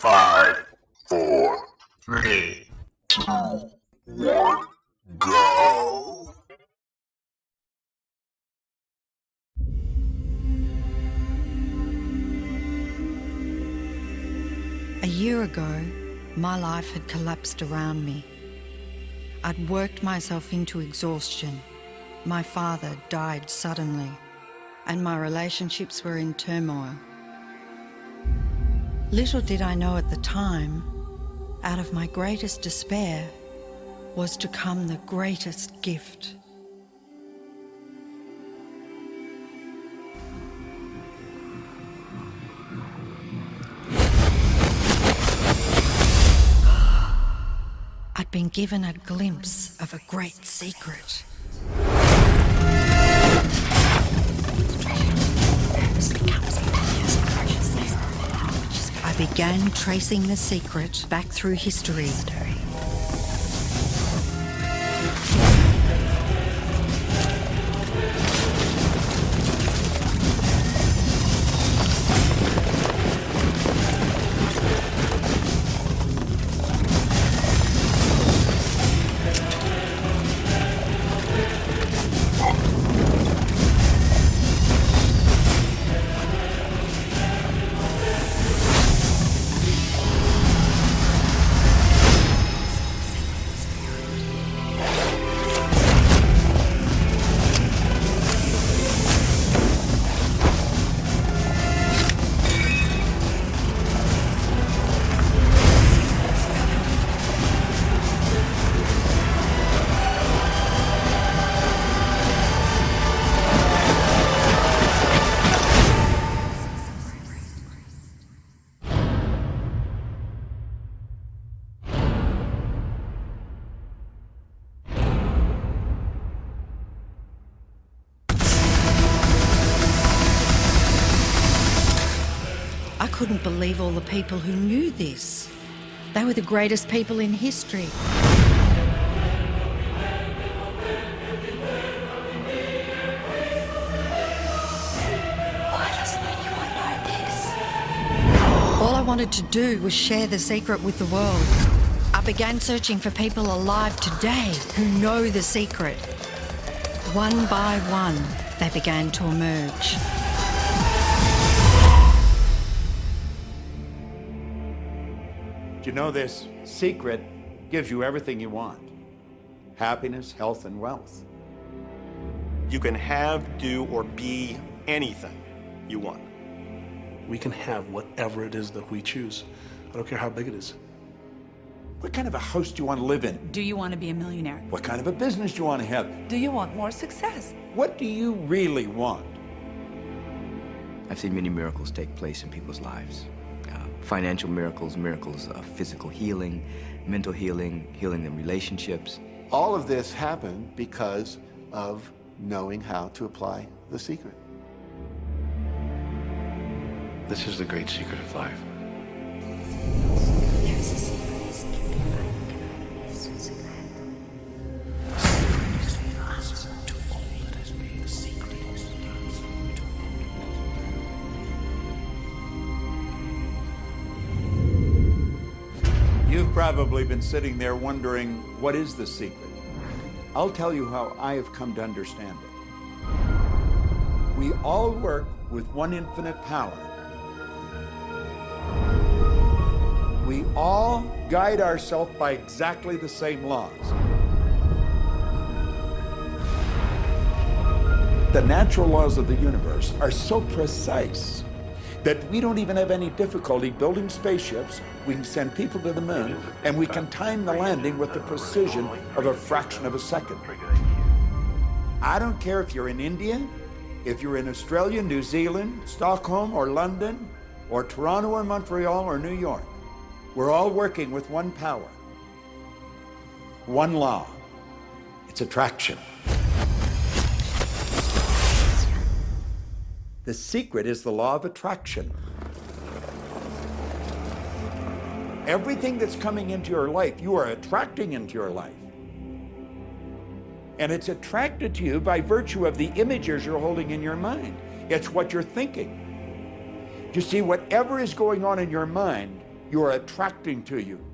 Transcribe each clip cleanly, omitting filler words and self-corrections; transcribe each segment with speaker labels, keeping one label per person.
Speaker 1: 5, 4, 3, 2, 1, go!
Speaker 2: A year ago, my life had collapsed around me. I'd worked myself into exhaustion. My father died suddenly, and my relationships were in turmoil. Little did I know at the time, out of my greatest despair was to come the greatest gift. I'd been given a glimpse of a great secret. I began tracing the secret back through history. I couldn't believe all the people who knew this. They were the greatest people in history.
Speaker 3: Why doesn't anyone know this?
Speaker 2: All I wanted to do was share the secret with the world. I began searching for people alive today who know the secret. One by one, they began to emerge.
Speaker 4: You know, this secret gives you everything you want. Happiness, health, and wealth.
Speaker 5: You can have, do, or be anything you want.
Speaker 6: We can have whatever it is that we choose. I don't care how big it is.
Speaker 4: What kind of a house do you want to live in?
Speaker 7: Do you want to be a millionaire?
Speaker 4: What kind of a business do you want to have?
Speaker 3: Do you want more success?
Speaker 4: What do you really want?
Speaker 8: I've seen many miracles take place in people's lives. Financial miracles, miracles of physical healing, mental healing, healing in relationships.
Speaker 9: All of this happened because of knowing how to apply the secret.
Speaker 6: This is the great secret of life.
Speaker 4: You've probably been sitting there wondering, what is the secret? I'll tell you how I have come to understand it. We all work with one infinite power. We all guide ourselves by exactly the same laws. The natural laws of the universe are so precise that we don't even have any difficulty building spaceships. We can send people to the moon, and we can time the landing with the precision of a fraction of a second. I don't care if you're in India, if you're in Australia, New Zealand, Stockholm, or London, or Toronto, or Montreal, or New York. We're all working with one power, one law. It's attraction. The secret is the law of attraction. Everything that's coming into your life, you are attracting into your life. And it's attracted to you by virtue of the images you're holding in your mind. It's what you're thinking. You see, whatever is going on in your mind, you are attracting to you.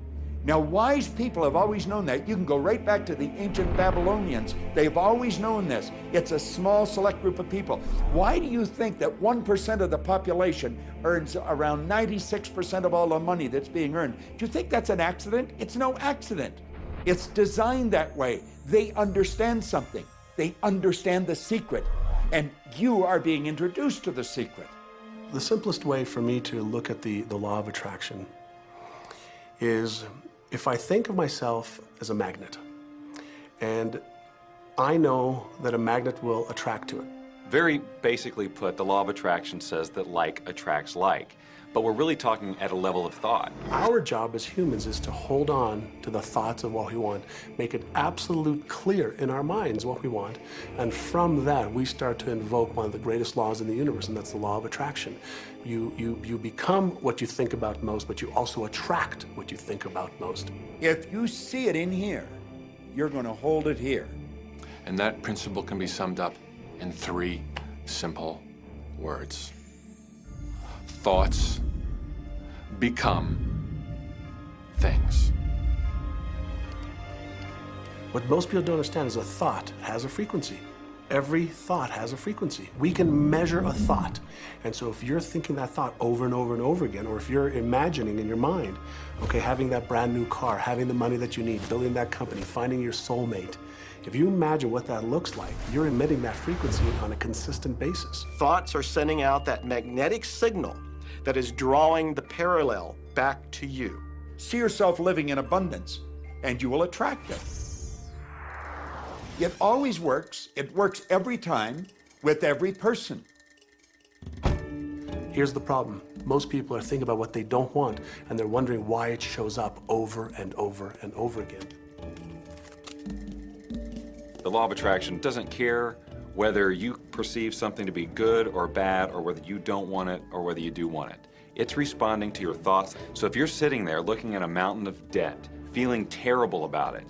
Speaker 4: Now, wise people have always known that. You can go right back to the ancient Babylonians. They've always known this. It's a small, select group of people. Why do you think that 1% of the population earns around 96% of all the money that's being earned? Do you think that's an accident? It's no accident. It's designed that way. They understand something. They understand the secret. And you are being introduced to the secret.
Speaker 6: The simplest way for me to look at the law of attraction is if I think of myself as a magnet, and I know that a magnet will attract to it.
Speaker 7: Very basically put, the law of attraction says that like attracts like, but we're really talking at a level of thought.
Speaker 6: Our job as humans is to hold on to the thoughts of what we want, make it absolute clear in our minds what we want, and from that we start to invoke one of the greatest laws in the universe, and that's the law of attraction. You become what you think about most, but you also attract what you think about most.
Speaker 4: If you see it in here, you're going to hold it here.
Speaker 1: And that principle can be summed up in 3 simple words. Thoughts become things.
Speaker 6: What most people don't understand is a thought has a frequency. Every thought has a frequency. We can measure a thought. And so if you're thinking that thought over and over and over again, or if you're imagining in your mind, okay, having that brand new car, having the money that you need, building that company, finding your soulmate, if you imagine what that looks like, you're emitting that frequency on a consistent basis.
Speaker 5: Thoughts are sending out that magnetic signal that is drawing the parallel back to you.
Speaker 4: See yourself living in abundance, and you will attract it. It always works. It works every time with every person.
Speaker 6: Here's the problem. Most people are thinking about what they don't want, and they're wondering why it shows up over and over and over again.
Speaker 7: The law of attraction doesn't care whether you perceive something to be good or bad, or whether you don't want it or whether you do want it. It's responding to your thoughts. So if you're sitting there looking at a mountain of debt, feeling terrible about it,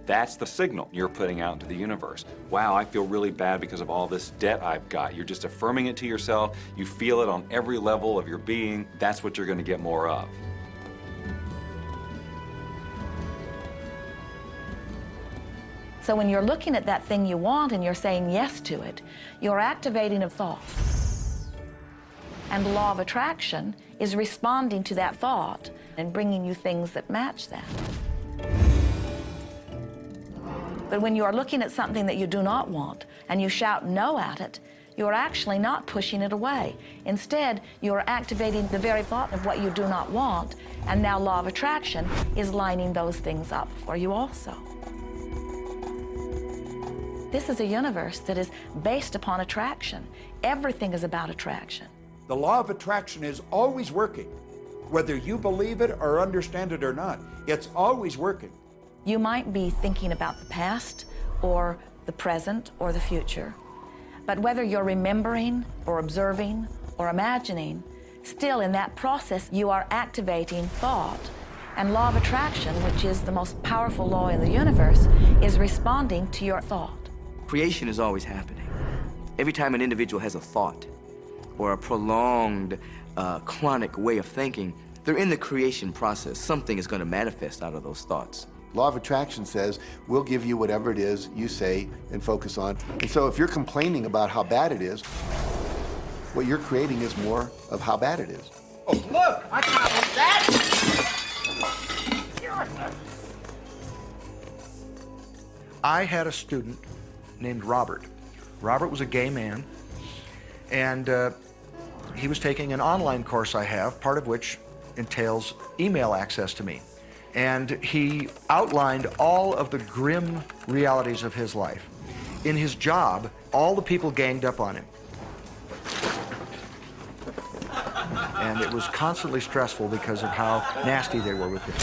Speaker 7: that's the signal you're putting out into the universe. Wow, I feel really bad because of all this debt I've got. You're just affirming it to yourself. You feel it on every level of your being. That's what you're going to get more of.
Speaker 3: So when you're looking at that thing you want and you're saying yes to it, you're activating a thought. And the law of attraction is responding to that thought and bringing you things that match that. But when you are looking at something that you do not want and you shout no at it, you are actually not pushing it away. Instead, you are activating the very thought of what you do not want, and now law of attraction is lining those things up for you also. This is a universe that is based upon attraction. Everything is about attraction.
Speaker 4: The law of attraction is always working. Whether you believe it or understand it or not, it's always working.
Speaker 3: You might be thinking about the past or the present or the future, but whether you're remembering or observing or imagining, still in that process you are activating thought. And law of attraction, which is the most powerful law in the universe, is responding to your thought.
Speaker 8: Creation is always happening. Every time an individual has a thought or a prolonged, chronic way of thinking, they're in the creation process. Something is going to manifest out of those thoughts.
Speaker 9: Law of attraction says, we'll give you whatever it is you say and focus on. And so if you're complaining about how bad it is, what you're creating is more of how bad it is.
Speaker 10: Oh, look! I found that! I had a student named Robert. Robert was a gay man, and he was taking an online course I have, part of which entails email access to me. And he outlined all of the grim realities of his life. In his job, all the people ganged up on him. And it was constantly stressful because of how nasty they were with him.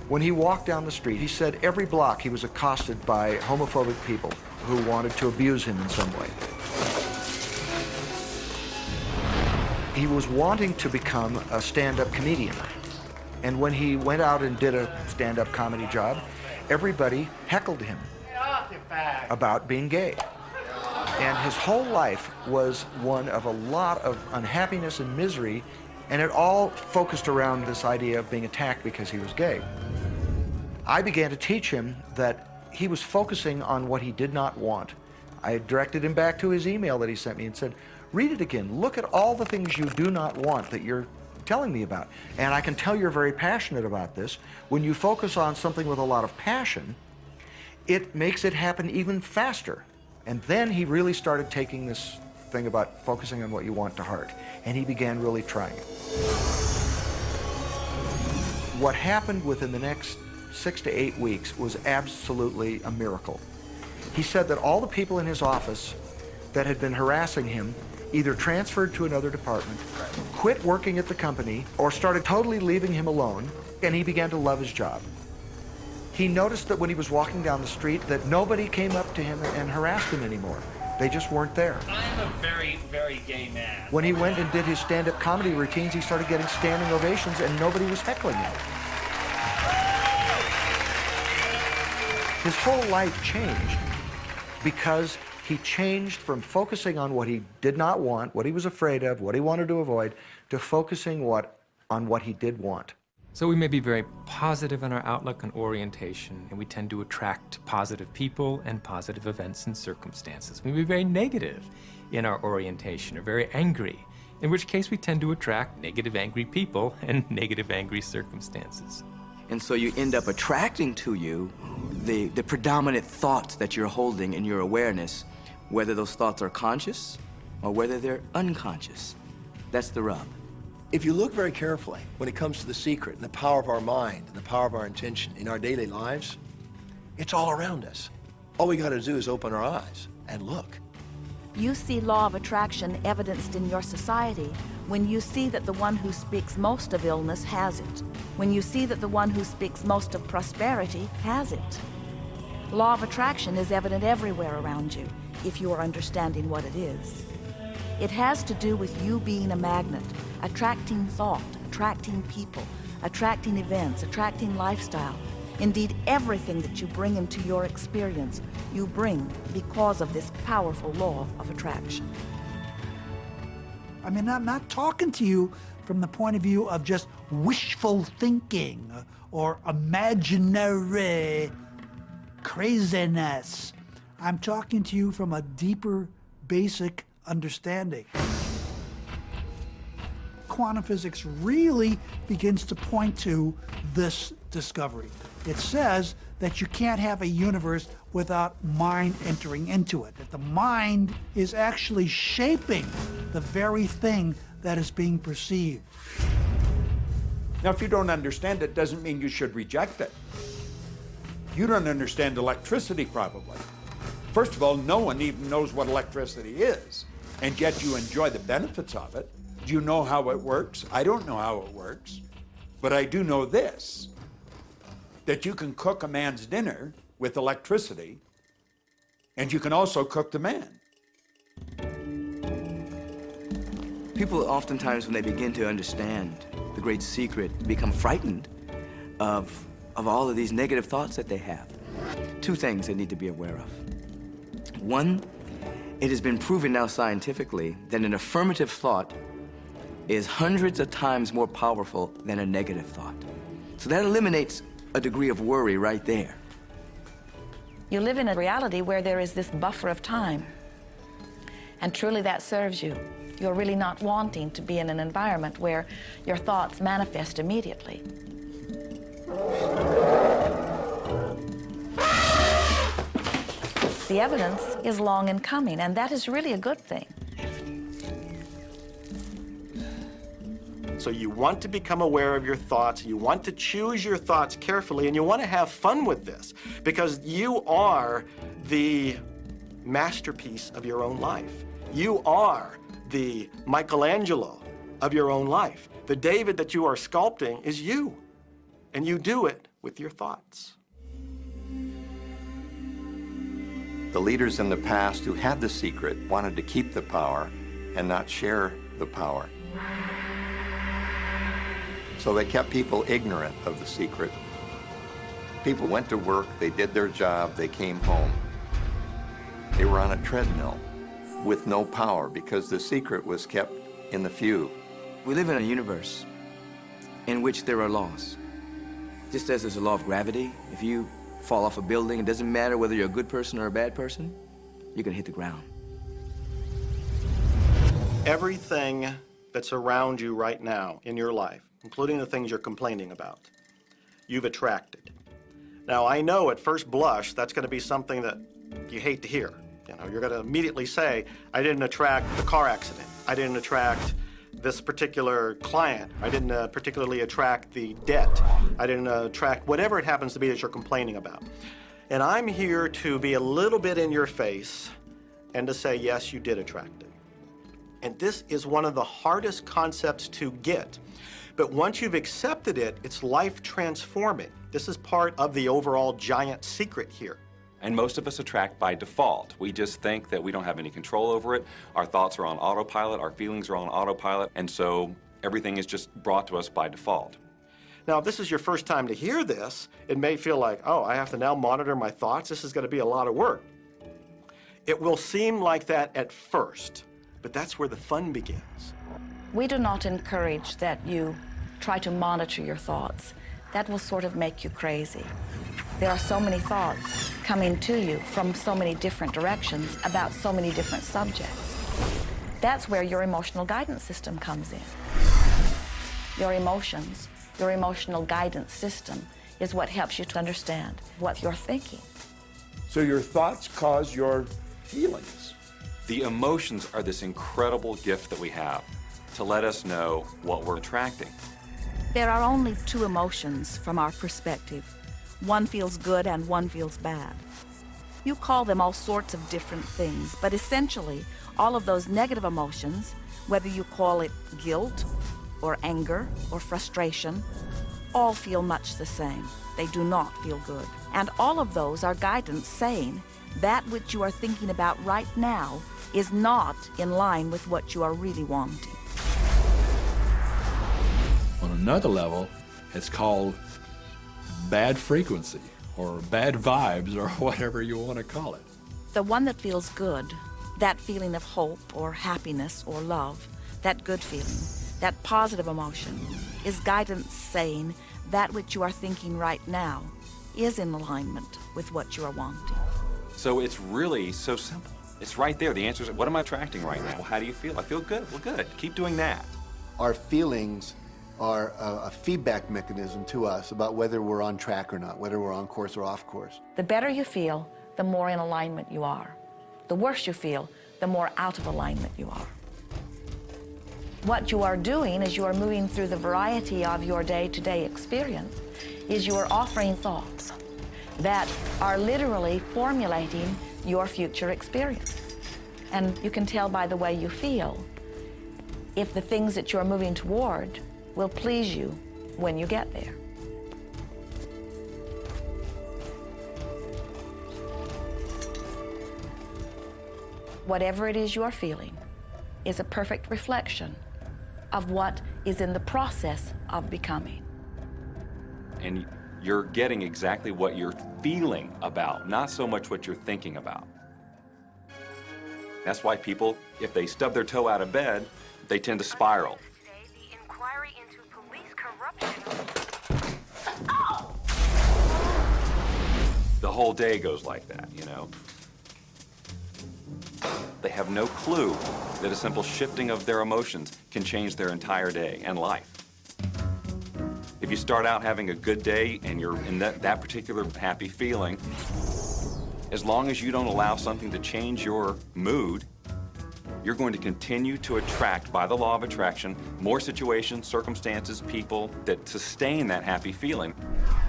Speaker 10: When he walked down the street, he said every block he was accosted by homophobic people who wanted to abuse him in some way. He was wanting to become a stand-up comedian. And when he went out and did a stand-up comedy job, everybody heckled him about being gay. And his whole life was one of a lot of unhappiness and misery And it all focused around this idea of being attacked because he was gay. I began to teach him that he was focusing on what he did not want. I directed him back to his email that he sent me and said, read it again. Look at all the things you do not want that you're telling me about. And I can tell you're very passionate about this. When you focus on something with a lot of passion, it makes it happen even faster. And then he really started taking this thing about focusing on what you want to heart. And he began really trying it. What happened within the next 6 to 8 weeks was absolutely a miracle. He said that all the people in his office that had been harassing him either transferred to another department, quit working at the company, or started totally leaving him alone, and he began to love his job. He noticed that when he was walking down the street that nobody came up to him and harassed him anymore. They just weren't there.
Speaker 11: I'm a very, very gay man.
Speaker 10: When he went and did his stand-up comedy routines, he started getting standing ovations and nobody was heckling him. His whole life changed because he changed from focusing on what he did not want, what he was afraid of, what he wanted to avoid, to focusing on what he did want.
Speaker 12: So we may be very positive in our outlook and orientation, and we tend to attract positive people and positive events and circumstances. We may be very negative in our orientation, or very angry, in which case we tend to attract negative, angry people and negative, angry circumstances.
Speaker 8: And so you end up attracting to you the predominant thoughts that you're holding in your awareness, whether those thoughts are conscious or whether they're unconscious. That's the rub.
Speaker 13: If you look very carefully, when it comes to the secret and the power of our mind and the power of our intention in our daily lives, it's all around us. All we got to do is open our eyes and look.
Speaker 3: You see law of attraction evidenced in your society when you see that the one who speaks most of illness has it, when you see that the one who speaks most of prosperity has it. Law of attraction is evident everywhere around you if you are understanding what it is. It has to do with you being a magnet, attracting thought, attracting people, attracting events, attracting lifestyle. Indeed, everything that you bring into your experience, you bring because of this powerful law of attraction.
Speaker 14: I mean, I'm not talking to you from the point of view of just wishful thinking or imaginary craziness. I'm talking to you from a deeper, basic understanding. Quantum physics really begins to point to this discovery. It says that you can't have a universe without mind entering into it, that the mind is actually shaping the very thing that is being perceived.
Speaker 4: Now, if you don't understand it, doesn't mean you should reject it. You don't understand electricity, probably. First of all, no one even knows what electricity is, and yet you enjoy the benefits of it. Do you know how it works? I don't know how it works, but I do know this, that you can cook a man's dinner with electricity, and you can also cook the man.
Speaker 8: People oftentimes, when they begin to understand the great secret, become frightened of all of these negative thoughts that they have. Two things they need to be aware of. One, it has been proven now scientifically that an affirmative thought is hundreds of times more powerful than a negative thought. So that eliminates a degree of worry right there.
Speaker 3: You live in a reality where there is this buffer of time, and truly that serves you. You're really not wanting to be in an environment where your thoughts manifest immediately. The evidence is long in coming, and that is really a good thing.
Speaker 5: So you want to become aware of your thoughts, you want to choose your thoughts carefully, and you want to have fun with this, because you are the masterpiece of your own life. You are the Michelangelo of your own life. The David that you are sculpting is you, and you do it with your thoughts.
Speaker 9: The leaders in the past who had the secret wanted to keep the power and not share the power. So they kept people ignorant of the secret. People went to work, they did their job, they came home. They were on a treadmill with no power because the secret was kept in the few.
Speaker 8: We live in a universe in which there are laws. Just as there's a law of gravity, if you fall off a building, it doesn't matter whether you're a good person or a bad person, you're gonna hit the ground.
Speaker 5: Everything that's around you right now in your life, including the things you're complaining about, you've attracted. Now, I know at first blush that's going to be something that you hate to hear. You know, you're going to immediately say, I didn't attract the car accident. I didn't attract this particular client. I didn't particularly attract the debt. I didn't attract whatever it happens to be that you're complaining about. And I'm here to be a little bit in your face and to say, yes, you did attract it. And this is one of the hardest concepts to get. But once you've accepted it, it's life transforming. This is part of the overall giant secret here.
Speaker 7: And most of us attract by default. We just think that we don't have any control over it. Our thoughts are on autopilot, our feelings are on autopilot, and so everything is just brought to us by default.
Speaker 5: Now, if this is your first time to hear this, it may feel like, oh, I have to now monitor my thoughts. This is going to be a lot of work. It will seem like that at first, but that's where the fun begins.
Speaker 3: We do not encourage that you try to monitor your thoughts. That will sort of make you crazy. There are so many thoughts coming to you from so many different directions about so many different subjects. That's where your emotional guidance system comes in. Your emotions, your emotional guidance system is what helps you to understand what you're thinking.
Speaker 4: So your thoughts cause your feelings.
Speaker 7: The emotions are this incredible gift that we have to let us know what we're attracting.
Speaker 3: There are only two emotions from our perspective. One feels good and one feels bad. You call them all sorts of different things, but essentially, all of those negative emotions, whether you call it guilt or anger or frustration, all feel much the same. They do not feel good. And all of those are guidance saying that which you are thinking about right now is not in line with what you are really wanting.
Speaker 15: On another level, it's called bad frequency or bad vibes or whatever you want to call it.
Speaker 3: The one that feels good, that feeling of hope or happiness or love, that good feeling, that positive emotion, is guidance saying that which you are thinking right now is in alignment with what you are wanting.
Speaker 7: So it's really so simple. It's right there. The answer is, what am I attracting right now? Well, how do you feel? I feel good. Well, good. Keep doing that.
Speaker 9: Our feelings are a feedback mechanism to us about whether we're on track or not, whether we're on course or off course.
Speaker 3: The better you feel, the more in alignment you are. The worse you feel, the more out of alignment you are. What you are doing as you are moving through the variety of your day-to-day experience is you are offering thoughts that are literally formulating your future experience. And you can tell by the way you feel if the things that you're moving toward will please you when you get there. Whatever it is you are feeling is a perfect reflection of what is in the process of becoming.
Speaker 7: And you're getting exactly what you're feeling about, not so much what you're thinking about. That's why people, if they stub their toe out of bed, they tend to spiral. The whole day goes like that, you know. They have no clue that a simple shifting of their emotions can change their entire day and life. If you start out having a good day and you're in that particular happy feeling, as long as you don't allow something to change your mood, you're going to continue to attract, by the law of attraction, more situations, circumstances, people that sustain that happy feeling.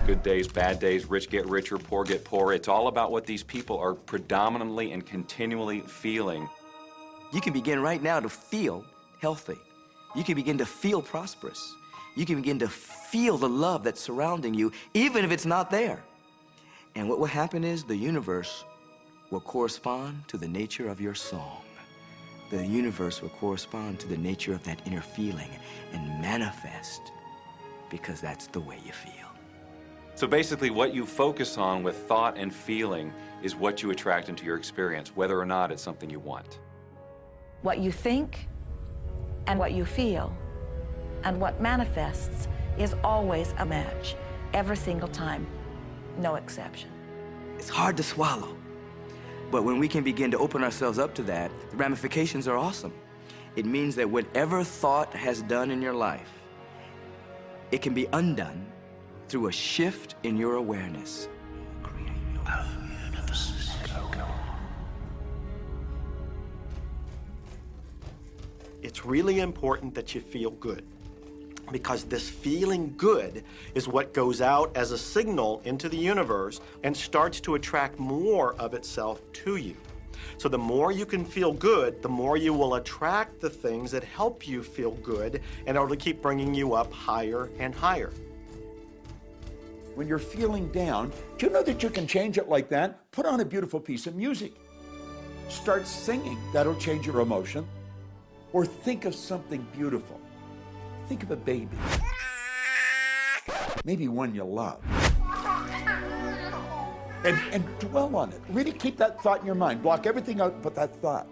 Speaker 7: Good days, bad days, rich get richer, poor get poorer. It's all about what these people are predominantly and continually feeling.
Speaker 8: You can begin right now to feel healthy. You can begin to feel prosperous. You can begin to feel the love that's surrounding you, even if it's not there. And what will happen is the universe will correspond to the nature of your song. The universe will correspond to the nature of that inner feeling and manifest, because that's the way you feel.
Speaker 7: So basically, what you focus on with thought and feeling is what you attract into your experience, whether or not it's something you want.
Speaker 3: What you think and what you feel and what manifests is always a match, every single time, no exception.
Speaker 8: It's hard to swallow, but when we can begin to open ourselves up to that, the ramifications are awesome. It means that whatever thought has done in your life, it can be undone through a shift in your awareness.
Speaker 5: It's really important that you feel good, because this feeling good is what goes out as a signal into the universe and starts to attract more of itself to you. So the more you can feel good, the more you will attract the things that help you feel good in order to keep bringing you up higher and higher.
Speaker 4: When you're feeling down, do you know that you can change it like that? Put on a beautiful piece of music. Start singing. That'll change your emotion. Or think of something beautiful. Think of a baby. Maybe one you love. And dwell on it. Really keep that thought in your mind. Block everything out but that thought.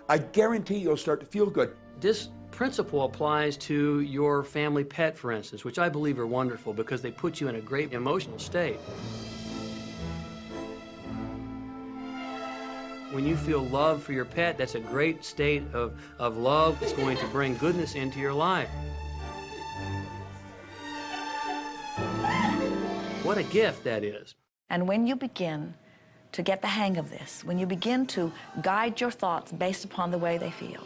Speaker 4: I guarantee you'll start to feel good.
Speaker 16: This principle applies to your family pet, for instance, which I believe are wonderful because they put you in a great emotional state. When you feel love for your pet, that's a great state of love. It's going to bring goodness into your life. What a gift that is.
Speaker 3: And when you begin to get the hang of this, when you begin to guide your thoughts based upon the way they feel,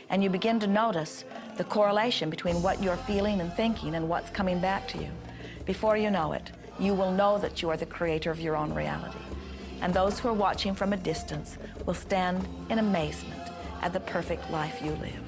Speaker 3: and you begin to notice the correlation between what you're feeling and thinking and what's coming back to you, before you know it, you will know that you are the creator of your own reality. And those who are watching from a distance will stand in amazement at the perfect life you live.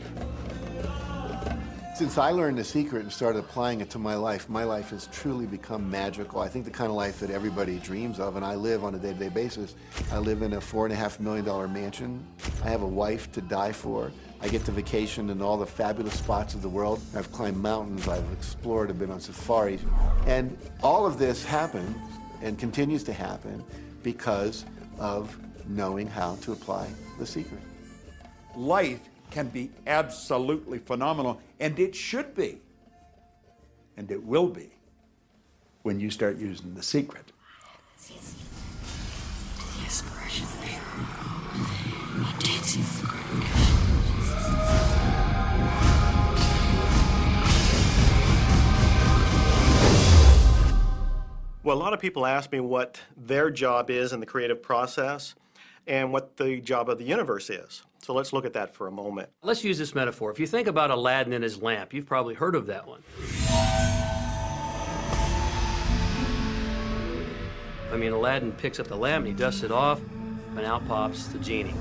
Speaker 9: Since I learned the secret and started applying it to my life has truly become magical. I think the kind of life that everybody dreams of, and I live on a day-to-day basis. I live in a $4.5 million mansion. I have a wife to die for. I get to vacation in all the fabulous spots of the world. I've climbed mountains, I've explored, I've been on safaris. And all of this happens and continues to happen because of knowing how to apply the secret.
Speaker 4: Life can be absolutely phenomenal, and it should be, and it will be, when you start using the secret.
Speaker 5: Well, a lot of people ask me what their job is in the creative process and what the job of the universe is. So let's look at that for a moment.
Speaker 16: Let's use this metaphor. If you think about Aladdin and his lamp, you've probably heard of that one. I mean, Aladdin picks up the lamp and he dusts it off, and out pops the genie.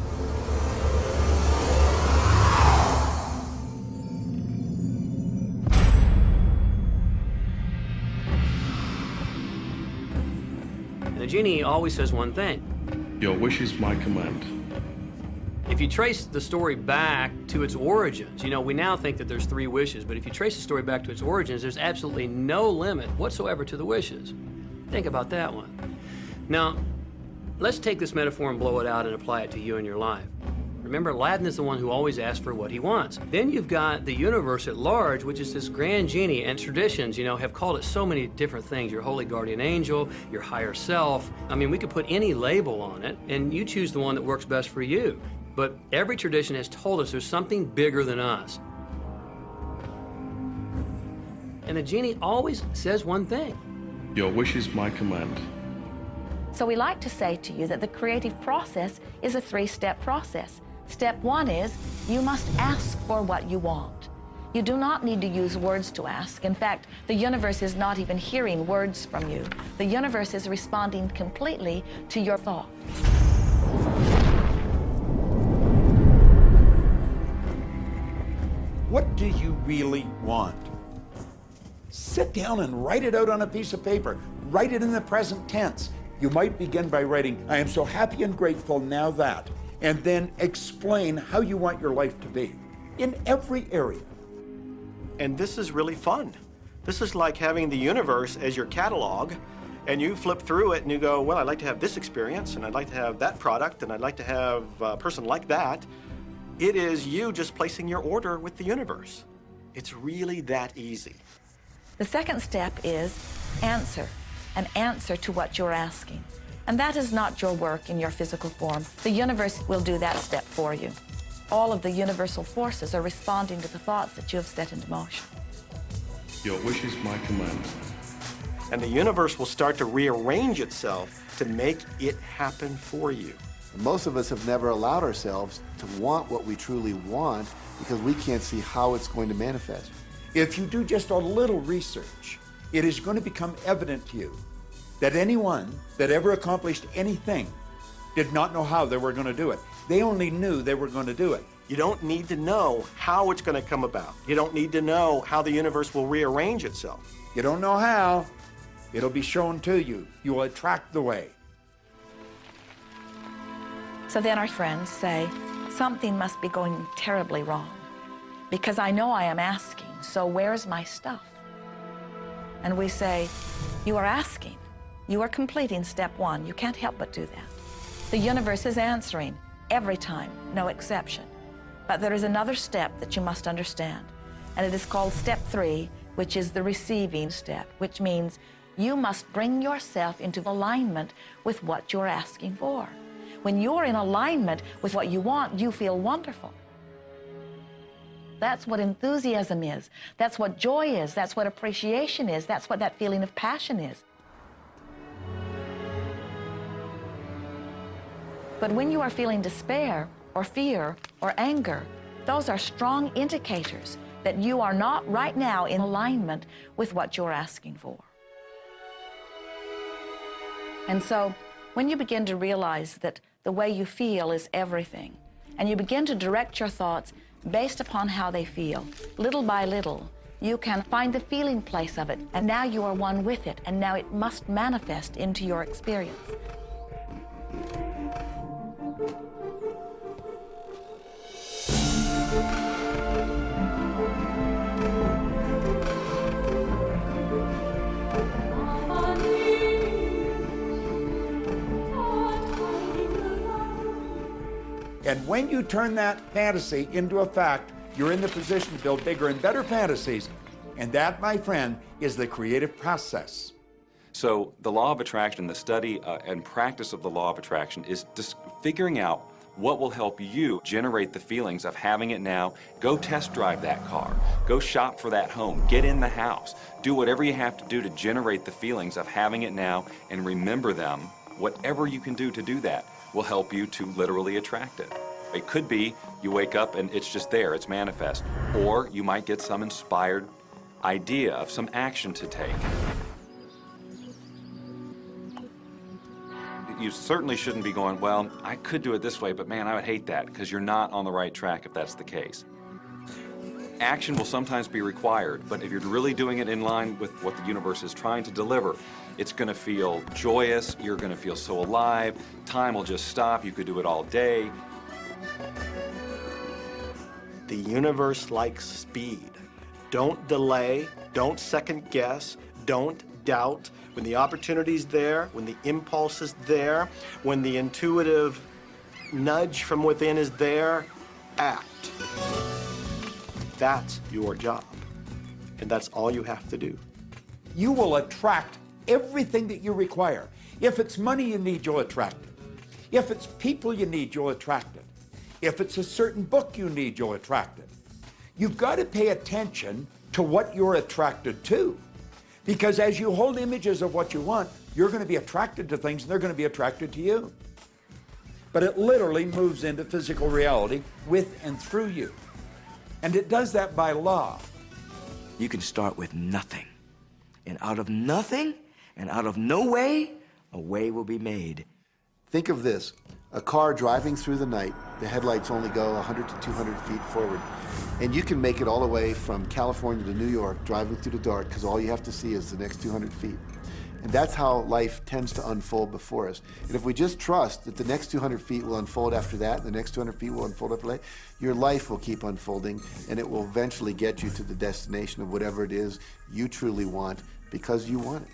Speaker 16: And the genie always says one thing.
Speaker 6: Your wish is my command.
Speaker 16: If you trace the story back to its origins, you know, we now think that there's 3 wishes, but if you trace the story back to its origins, there's absolutely no limit whatsoever to the wishes. Think about that one. Now, let's take this metaphor and blow it out and apply it to you in your life. Remember, Aladdin is the one who always asks for what he wants. Then you've got the universe at large, which is this grand genie, and traditions, you know, have called it so many different things. Your holy guardian angel, your higher self. I mean, we could put any label on it, and you choose the one that works best for you. But every tradition has told us there's something bigger than us. And the genie always says one thing.
Speaker 6: Your wish is my command.
Speaker 3: So we like to say to you that the creative process is a 3-step process. Step 1 is you must ask for what you want. You do not need to use words to ask. In fact, the universe is not even hearing words from you. The universe is responding completely to your thought.
Speaker 4: What do you really want? Sit down and write it out on a piece of paper. Write it in the present tense. You might begin by writing, I am so happy and grateful now that, and then explain how you want your life to be in every area.
Speaker 5: And this is really fun. This is like having the universe as your catalog, and you flip through it and you go, well, I'd like to have this experience, and I'd like to have that product, and I'd like to have a person like that. It is you just placing your order with the universe. It's really that easy.
Speaker 3: The second step is answer, an answer to what you're asking. And that is not your work in your physical form. The universe will do that step for you. All of the universal forces are responding to the thoughts that you have set into motion.
Speaker 15: Your wish is my command.
Speaker 5: And the universe will start to rearrange itself to make it happen for you.
Speaker 9: Most of us have never allowed ourselves to want what we truly want because we can't see how it's going to manifest.
Speaker 4: If you do just a little research, it is going to become evident to you that anyone that ever accomplished anything did not know how they were going to do it. They only knew they were going to do it.
Speaker 5: You don't need to know how it's going to come about. You don't need to know how the universe will rearrange itself.
Speaker 4: You don't know how, it'll be shown to you. You will attract the way.
Speaker 3: So then our friends say, something must be going terribly wrong because I know I am asking, so where's my stuff? And we say, you are asking. You are completing step one. You can't help but do that. The universe is answering every time, no exception. But there is another step that you must understand, and it is called step 3, which is the receiving step, which means you must bring yourself into alignment with what you're asking for. When you're in alignment with what you want, you feel wonderful. That's what enthusiasm is. That's what joy is. That's what appreciation is. That's what that feeling of passion is. But when you are feeling despair or fear or anger, those are strong indicators that you are not right now in alignment with what you're asking for. And so when you begin to realize that the way you feel is everything, and you begin to direct your thoughts based upon how they feel, little by little, you can find the feeling place of it, and now you are one with it, and now it must manifest into your experience.
Speaker 4: And when you turn that fantasy into a fact, you're in the position to build bigger and better fantasies. And that, my friend, is the creative process.
Speaker 7: So the law of attraction, the study and practice of the law of attraction is just figuring out what will help you generate the feelings of having it now. Go test drive that car. Go shop for that home. Get in the house. Do whatever you have to do to generate the feelings of having it now and remember them. Whatever you can do to do that will help you to literally attract it. It could be you wake up and it's just there, it's manifest. Or you might get some inspired idea of some action to take. You certainly shouldn't be going, well, I could do it this way, but man, I would hate that, because you're not on the right track if that's the case. Action will sometimes be required, but if you're really doing it in line with what the universe is trying to deliver, it's going to feel joyous, you're going to feel so alive, time will just stop, you could do it all day.
Speaker 5: The universe likes speed. Don't delay, don't second guess, don't doubt. When the opportunity's there, when the impulse is there, when the intuitive nudge from within is there, act. That's your job. And that's all you have to do.
Speaker 4: You will attract everything that you require. If it's money you need, you'll attract it. If it's people you need, you'll attract it. If it's a certain book you need, you'll attract it. You've got to pay attention to what you're attracted to. Because as you hold images of what you want, you're going to be attracted to things and they're going to be attracted to you. But it literally moves into physical reality with and through you. And it does that by law.
Speaker 8: You can start with nothing. And out of nothing, and out of no way, a way will be made.
Speaker 9: Think of this, a car driving through the night, the headlights only go 100 to 200 feet forward. And you can make it all the way from California to New York, driving through the dark, because all you have to see is the next 200 feet. And that's how life tends to unfold before us. And if we just trust that the next 200 feet will unfold after that, and the next 200 feet will unfold after that, your life will keep unfolding, and it will eventually get you to the destination of whatever it is you truly want, because you want it.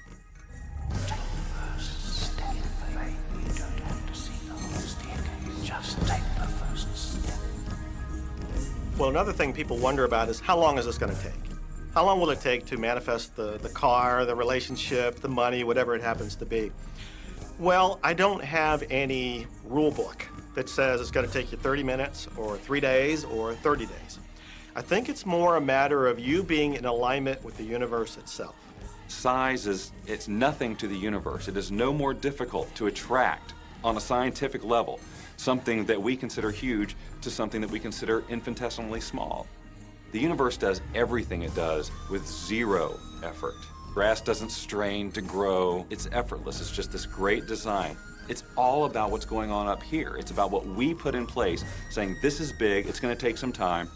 Speaker 5: Well, another thing people wonder about is how long is this going to take? How long will it take to manifest the car, the relationship, the money, whatever it happens to be? Well, I don't have any rule book that says it's going to take you 30 minutes or 3 days or 30 days. I think it's more a matter of you being in alignment with the universe itself.
Speaker 7: Size it's nothing to the universe. It is no more difficult to attract on a scientific level something that we consider huge to something that we consider infinitesimally small. The universe does everything it does with zero effort. Grass doesn't strain to grow. It's effortless. It's just this great design. It's all about what's going on up here. It's about what we put in place, saying this is big, it's going to take some time.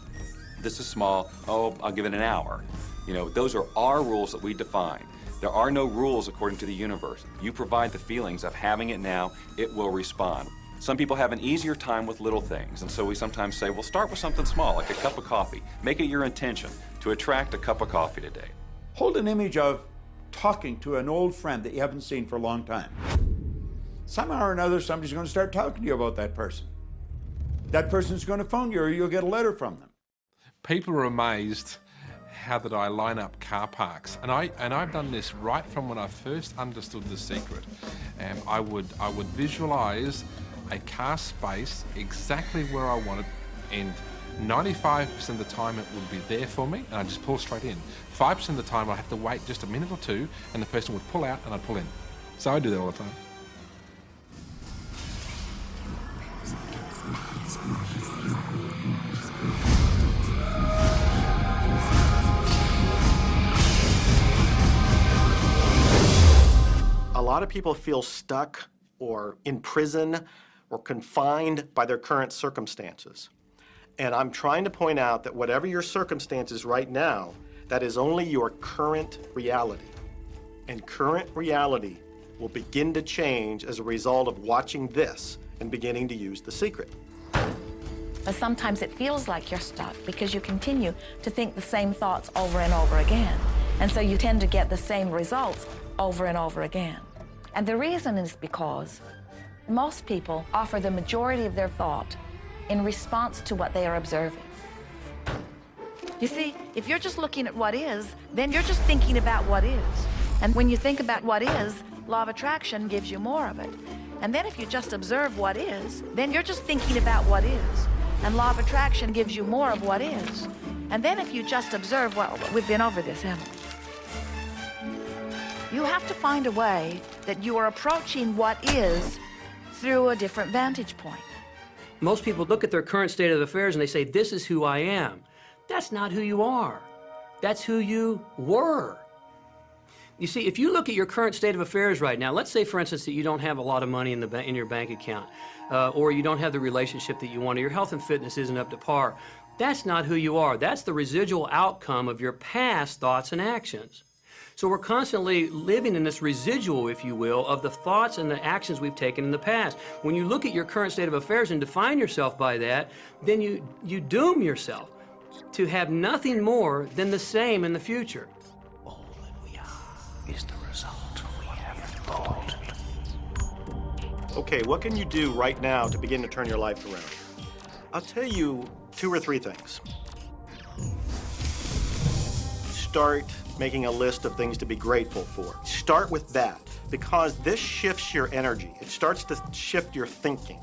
Speaker 7: This is small, oh, I'll give it an hour. You know, those are our rules that we define. There are no rules according to the universe. You provide the feelings of having it now, it will respond. Some people have an easier time with little things, and so we sometimes say, well, start with something small, like a cup of coffee. Make it your intention to attract a cup of coffee today.
Speaker 4: Hold an image of talking to an old friend that you haven't seen for a long time. Somehow or another, somebody's going to start talking to you about that person. That person's going to phone you, or you'll get a letter from them.
Speaker 17: People are amazed how that I line up car parks, and I've done this right from when I first understood the secret. I would visualize a car space exactly where I wanted, and 95% of the time it would be there for me, and I just pull straight in. 5% of the time I have to wait just a minute or two, and the person would pull out, and I'd pull in. So I do that all the time.
Speaker 5: A lot of people feel stuck or in prison or confined by their current circumstances. And I'm trying to point out that whatever your circumstances right now, that is only your current reality. And current reality will begin to change as a result of watching this and beginning to use the secret.
Speaker 3: But sometimes it feels like you're stuck because you continue to think the same thoughts over and over again. And so you tend to get the same results over and over again. And the reason is because most people offer the majority of their thought in response to what they are observing. You see, if you're just looking at what is, then you're just thinking about what is. And when you think about what is, law of attraction gives you more of it. And then if you just observe what is, then you're just thinking about what is. And law of attraction gives you more of what is. And then if you just observe, well, we've been over this, haven't we? You have to find a way that you are approaching what is through a different vantage point.
Speaker 16: Most people look at their current state of affairs and they say, this is who I am. That's not who you are. That's who you were. You see, if you look at your current state of affairs right now, let's say, for instance, that you don't have a lot of money in your bank account, or you don't have the relationship that you want, or your health and fitness isn't up to par. That's not who you are. That's the residual outcome of your past thoughts and actions. So we're constantly living in this residual, if you will, of the thoughts and the actions we've taken in the past. When you look at your current state of affairs and define yourself by that, then you doom yourself to have nothing more than the same in the future.
Speaker 18: All that we are is the result we have thought.
Speaker 5: Okay, what can you do right now to begin to turn your life around? I'll tell you 2 or 3 things. Start making a list of things to be grateful for. Start with that, because this shifts your energy. It starts to shift your thinking.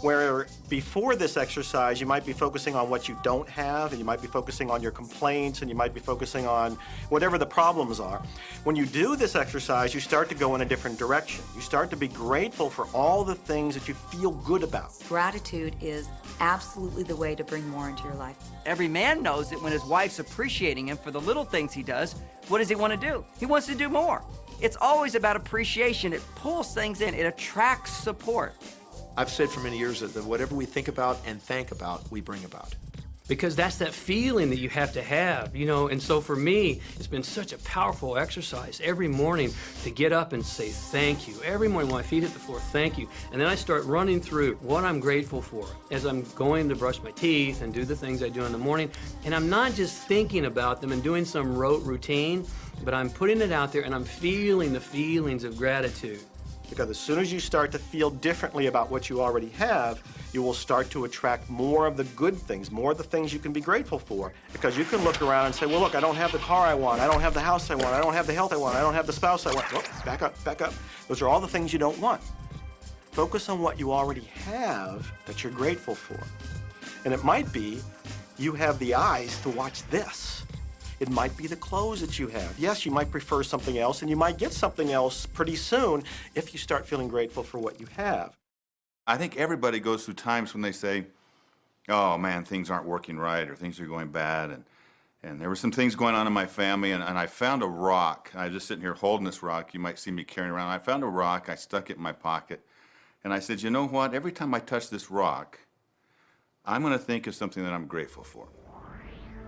Speaker 5: Where before this exercise, you might be focusing on what you don't have, and you might be focusing on your complaints, and you might be focusing on whatever the problems are. When you do this exercise, you start to go in a different direction. You start to be grateful for all the things that you feel good about.
Speaker 19: Gratitude is absolutely the way to bring more into your life.
Speaker 20: Every man knows that when his wife's appreciating him for the little things he does, what does he want to do? He wants to do more. It's always about appreciation. It pulls things in. It attracts support.
Speaker 13: I've said for many years that whatever we think about and thank about, we bring about.
Speaker 16: Because that's that feeling that you have to have, you know. And so for me, it's been such a powerful exercise every morning to get up and say thank you. Every morning when my feet hit the floor, thank you. And then I start running through what I'm grateful for as I'm going to brush my teeth and do the things I do in the morning. And I'm not just thinking about them and doing some rote routine, but I'm putting it out there and I'm feeling the feelings of gratitude.
Speaker 5: Because as soon as you start to feel differently about what you already have, You will start to attract more of the good things, more of the things you can be grateful for. Because you can look around and say, well, look, I don't have the car I want. I don't have the house I want. I don't have the health I want. I don't have the spouse I want. Whoop, back up, back up. Those are all the things you don't want. Focus on what you already have that you're grateful for. And it might be you have the eyes to watch this. It might be the clothes that you have. Yes, you might prefer something else, and you might get something else pretty soon if you start feeling grateful for what you have.
Speaker 21: I think everybody goes through times when they say, oh man, things aren't working right, or things are going bad, and there were some things going on in my family, and I found a rock. I was just sitting here holding this rock. You might see me carrying around. I found a rock. I stuck it in my pocket, and I said, you know what? Every time I touch this rock, I'm going to think of something that I'm grateful for.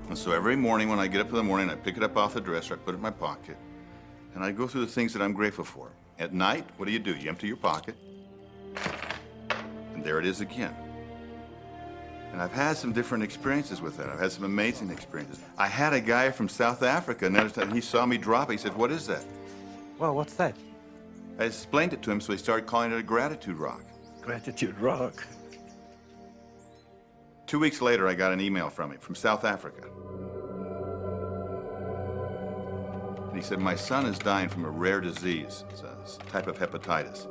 Speaker 21: And so every morning when I get up in the morning, I pick it up off the dresser, I put it in my pocket, and I go through the things that I'm grateful for. At night, what do? You empty your pocket, and there it is again. And I've had some different experiences with that. I've had some amazing experiences. I had a guy from South Africa, and he saw me drop it. He said, what is that?
Speaker 13: Well, what's that?
Speaker 21: I explained it to him, so he started calling it a gratitude rock.
Speaker 13: Gratitude rock.
Speaker 21: 2 weeks later, I got an email from him from South Africa. And he said, my son is dying from a rare disease. It's a type of hepatitis.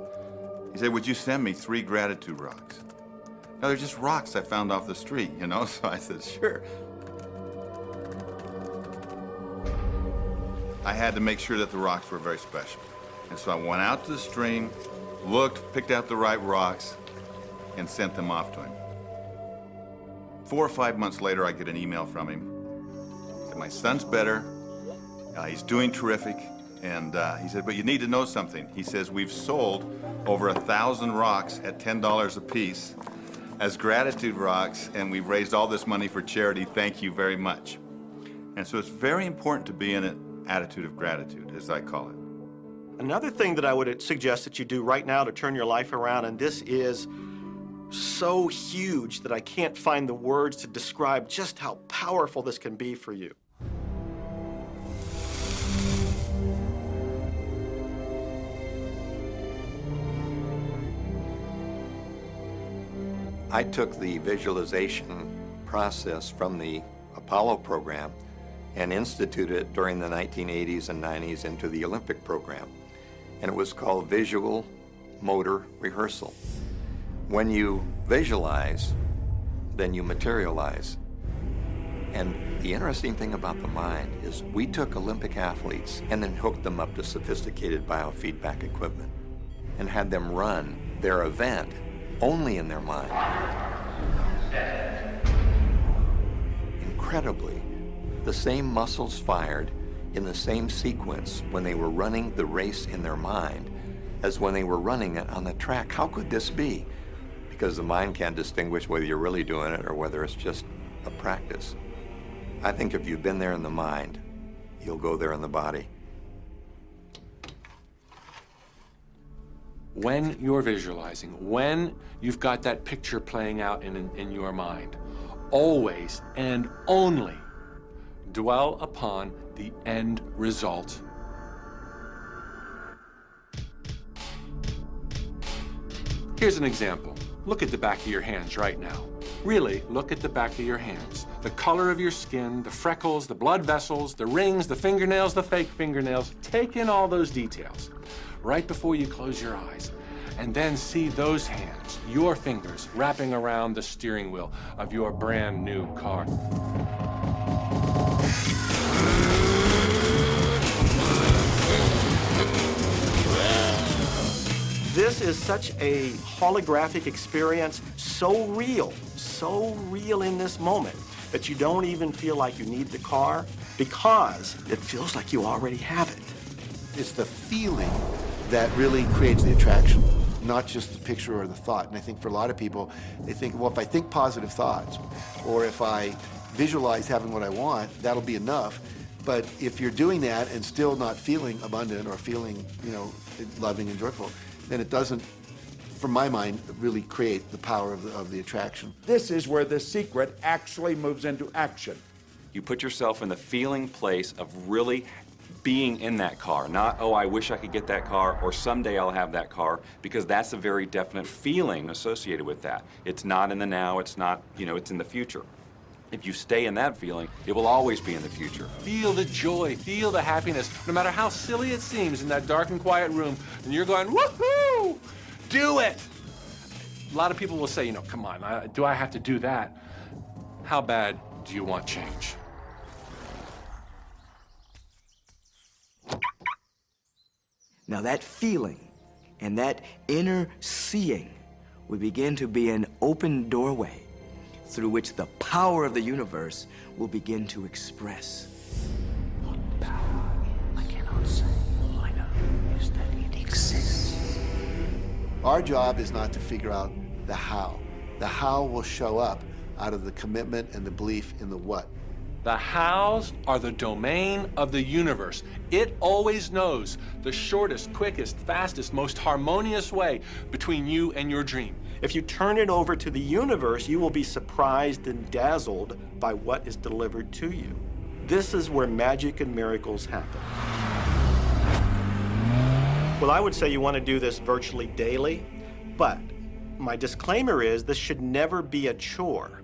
Speaker 21: He said, would you send me 3 gratitude rocks? Now, they're just rocks I found off the street, you know? So I said, sure. I had to make sure that the rocks were very special. And so I went out to the stream, looked, picked out the right rocks, and sent them off to him. 4 or 5 months later, I get an email from him. He said, my son's better. He's doing terrific. And he said, but you need to know something. He says, we've sold over 1,000 rocks at $10 a piece as gratitude rocks, and we've raised all this money for charity. Thank you very much. And so it's very important to be in an attitude of gratitude, as I call it.
Speaker 5: Another thing that I would suggest that you do right now to turn your life around, and this is so huge that I can't find the words to describe just how powerful this can be for you.
Speaker 22: I took the visualization process from the Apollo program and instituted it during the 1980s and 90s into the Olympic program. And it was called visual motor rehearsal. When you visualize, then you materialize. And the interesting thing about the mind is we took Olympic athletes and then hooked them up to sophisticated biofeedback equipment and had them run their event only in their mind. Incredibly, the same muscles fired in the same sequence when they were running the race in their mind as when they were running it on the track. How could this be? Because the mind can't distinguish whether you're really doing it or whether it's just a practice. I think if you've been there in the mind, you'll go there in the body.
Speaker 1: When you're visualizing, when you've got that picture playing out in your mind, always and only dwell upon the end result. Here's an example. Look at the back of your hands right now. Really, look at the back of your hands. The color of your skin, the freckles, the blood vessels, the rings, the fingernails, the fake fingernails. Take in all those details right before you close your eyes. And then see those hands, your fingers, wrapping around the steering wheel of your brand new car.
Speaker 5: This is such a holographic experience, so real in this moment, that you don't even feel like you need the car because it feels like you already have it.
Speaker 9: It's the feeling that really creates the attraction, not just the picture or the thought. And I think for a lot of people, they think, well, if I think positive thoughts, or if I visualize having what I want, that'll be enough. But if you're doing that and still not feeling abundant or feeling, you know, loving and joyful, then it doesn't, from my mind, really create the power of the attraction.
Speaker 4: This is where the secret actually moves into action.
Speaker 7: You put yourself in the feeling place of really being in that car, not, oh, I wish I could get that car, or someday I'll have that car, because that's a very definite feeling associated with that. It's not in the now, it's not, it's in the future. If you stay in that feeling, it will always be in the future.
Speaker 1: Feel the joy, feel the happiness, no matter how silly it seems in that dark and quiet room, and you're going, woohoo! Do it! A lot of people will say, come on, do I have to do that? How bad do you want change?
Speaker 8: Now that feeling and that inner seeing will begin to be an open doorway through which the power of the universe will begin to express.
Speaker 18: What power I cannot say. All I know is that it exists.
Speaker 9: Our job is not to figure out the how. The how will show up out of the commitment and the belief in the what.
Speaker 1: The hows are the domain of the universe. It always knows the shortest, quickest, fastest, most harmonious way between you and your dream.
Speaker 5: If you turn it over to the universe, you will be surprised and dazzled by what is delivered to you. This is where magic and miracles happen. Well, I would say you want to do this virtually daily, but my disclaimer is this should never be a chore.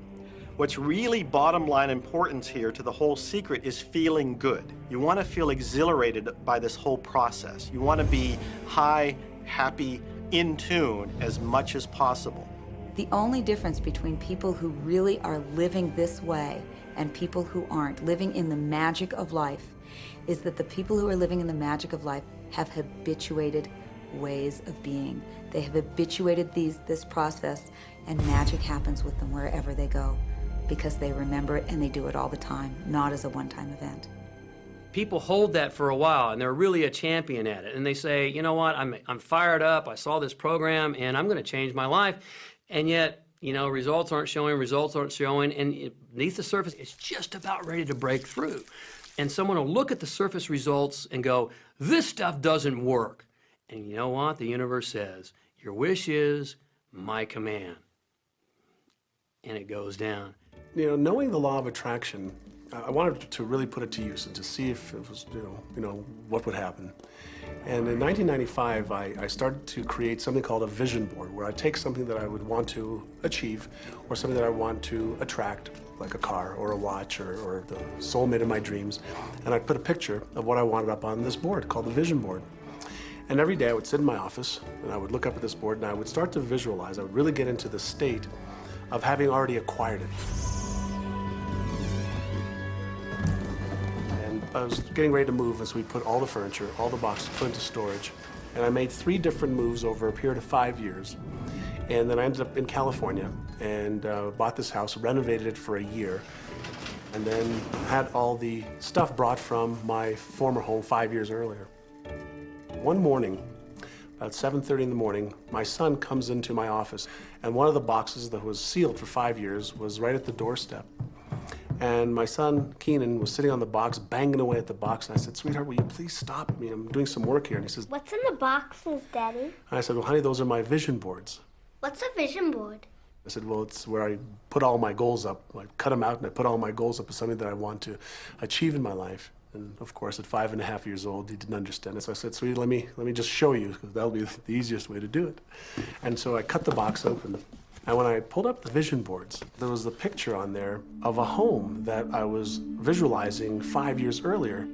Speaker 5: What's really bottom line importance here to the whole secret is feeling good. You want to feel exhilarated by this whole process. You want to be high, happy, in tune as much as possible.
Speaker 19: The only difference between people who really are living this way and people who aren't, living in the magic of life, is that the people who are living in the magic of life have habituated ways of being. They have habituated this process, and magic happens with them wherever they go, because they remember it and they do it all the time, not as a one-time event.
Speaker 16: People hold that for a while and they're really a champion at it. And they say, you know what, I'm fired up, I saw this program and I'm gonna change my life. And yet, results aren't showing, and beneath the surface, it's just about ready to break through. And someone will look at the surface results and go, this stuff doesn't work. And you know what? The universe says, your wish is my command. And it goes down.
Speaker 6: Knowing the law of attraction, I wanted to really put it to use and to see if it was, what would happen. And in 1995, I started to create something called a vision board, where I take something that I would want to achieve, or something that I want to attract, like a car or a watch or the soulmate of my dreams, and I'd put a picture of what I wanted up on this board called the vision board. And every day I would sit in my office and I would look up at this board and I would start to visualize. I would really get into the state of having already acquired it. And I was getting ready to move, and so we put all the furniture, all the boxes, put into storage. And I made 3 different moves over a period of 5 years. And then I ended up in California and bought this house, renovated it for a year, and then had all the stuff brought from my former home 5 years earlier. One morning, about 7:30 in the morning, my son comes into my office, and one of the boxes that was sealed for 5 years was right at the doorstep. And my son, Keenan, was sitting on the box, banging away at the box, and I said, sweetheart, will you please stop me? I'm doing some work here. And he says,
Speaker 2: what's in the boxes, Daddy?
Speaker 6: And I said, well, honey, those are my vision boards.
Speaker 2: What's a vision board?
Speaker 6: I said, well, it's where I put all my goals up. I cut them out and I put all my goals up as something that I want to achieve in my life. And of course, at 5.5 years old, he didn't understand it. So I said, sweetie, let me just show you, because that'll be the easiest way to do it. And so I cut the box open. And when I pulled up the vision boards, there was a picture on there of a home that I was visualizing 5 years earlier.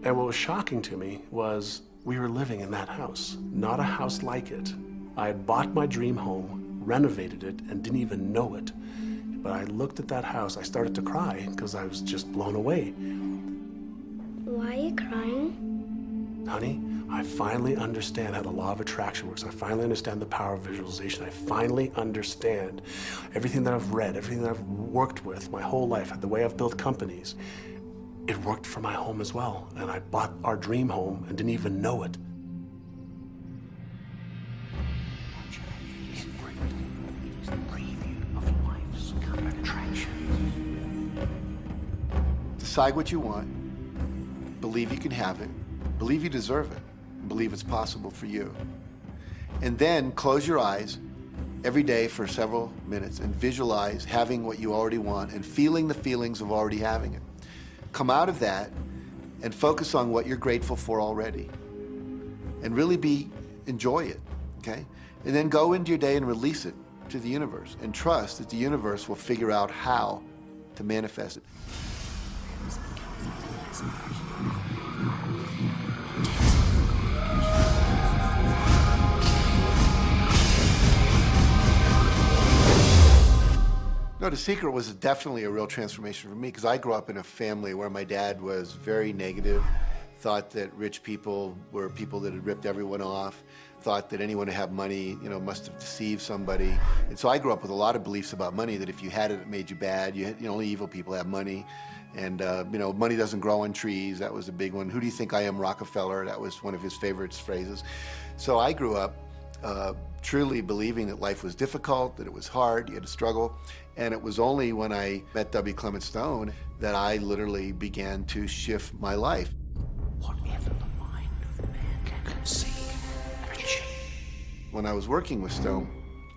Speaker 6: And what was shocking to me was we were living in that house, not a house like it. I had bought my dream home, renovated it, and didn't even know it. But I looked at that house, I started to cry because I was just blown away.
Speaker 2: Why are you crying?
Speaker 6: Honey, I finally understand how the law of attraction works. I finally understand the power of visualization. I finally understand everything that I've read, everything that I've worked with my whole life, the way I've built companies. It worked for my home as well. And I bought our dream home and didn't even know it.
Speaker 9: Decide what you want. Believe you can have it. Believe you deserve it. Believe it's possible for you. And then close your eyes every day for several minutes and visualize having what you already want and feeling the feelings of already having it. Come out of that and focus on what you're grateful for already. And really enjoy it, okay? And then go into your day and release it to the universe and trust that the universe will figure out how to manifest it. No, The Secret was definitely a real transformation for me because I grew up in a family where my dad was very negative, thought that rich people were people that had ripped everyone off, thought that anyone who had money, must have deceived somebody. And so I grew up with a lot of beliefs about money, that if you had it, it made you bad. Only evil people have money. And, money doesn't grow on trees. That was a big one. Who do you think I am, Rockefeller? That was one of his favorite phrases. So I grew up truly believing that life was difficult, that it was hard, you had to struggle. And it was only when I met W. Clement Stone that I literally began to shift my life.
Speaker 18: Whatever the mind of man can conceive and achieve.
Speaker 9: When I was working with Stone,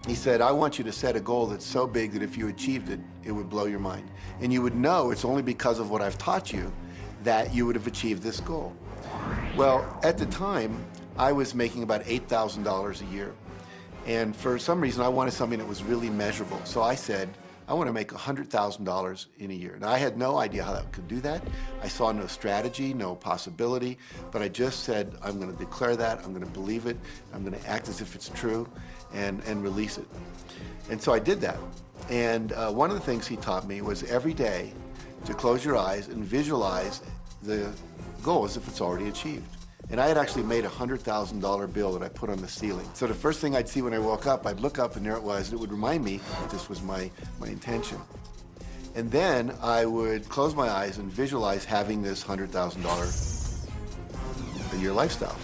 Speaker 9: he said, I want you to set a goal that's so big that if you achieved it, it would blow your mind. And you would know it's only because of what I've taught you that you would have achieved this goal. Well, at the time, I was making about $8,000 a year. And for some reason, I wanted something that was really measurable. So I said, I want to make $100,000 in a year. Now, I had no idea how I could do that. I saw no strategy, no possibility, but I just said, I'm going to declare that, I'm going to believe it, I'm going to act as if it's true, and release it. And so I did that. And one of the things he taught me was every day to close your eyes and visualize the goal as if it's already achieved. And I had actually made a $100,000 bill that I put on the ceiling. So the first thing I'd see when I woke up, I'd look up and there it was, and it would remind me that this was my intention. And then I would close my eyes and visualize having this $100,000 a year lifestyle.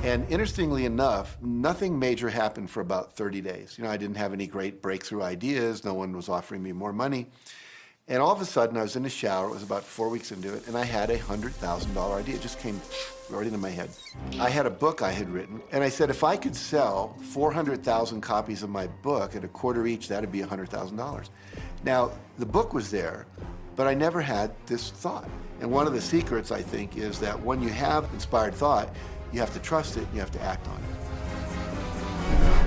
Speaker 9: And interestingly enough, nothing major happened for about 30 days. I didn't have any great breakthrough ideas, no one was offering me more money. And all of a sudden, I was in the shower, it was about 4 weeks into it, and I had a $100,000 idea. It just came right into my head. I had a book I had written, and I said, if I could sell 400,000 copies of my book at $25 each, that'd be $100,000. Now, the book was there, but I never had this thought. And one of the secrets, I think, is that when you have inspired thought, you have to trust it, and you have to act on it.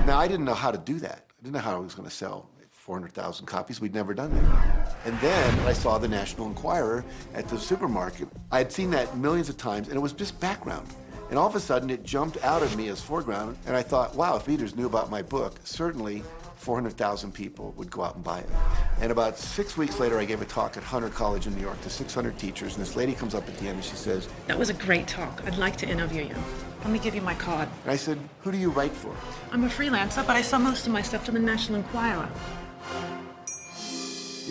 Speaker 9: Now, I didn't know how to do that. I didn't know how I was going to sell 400,000 copies. We'd never done that. And then I saw the National Enquirer at the supermarket. I had seen that millions of times, and it was just background. And all of a sudden, it jumped out of me as foreground, and I thought, wow, if readers knew about my book, certainly 400,000 people would go out and buy it. And about 6 weeks later, I gave a talk at Hunter College in New York to 600 teachers, and this lady comes up at the end and she says,
Speaker 10: that was a great talk. I'd like to interview you. Let me give you my card.
Speaker 9: And I said, who do you write for?
Speaker 10: I'm a freelancer, but I sell most of my stuff to the National Enquirer.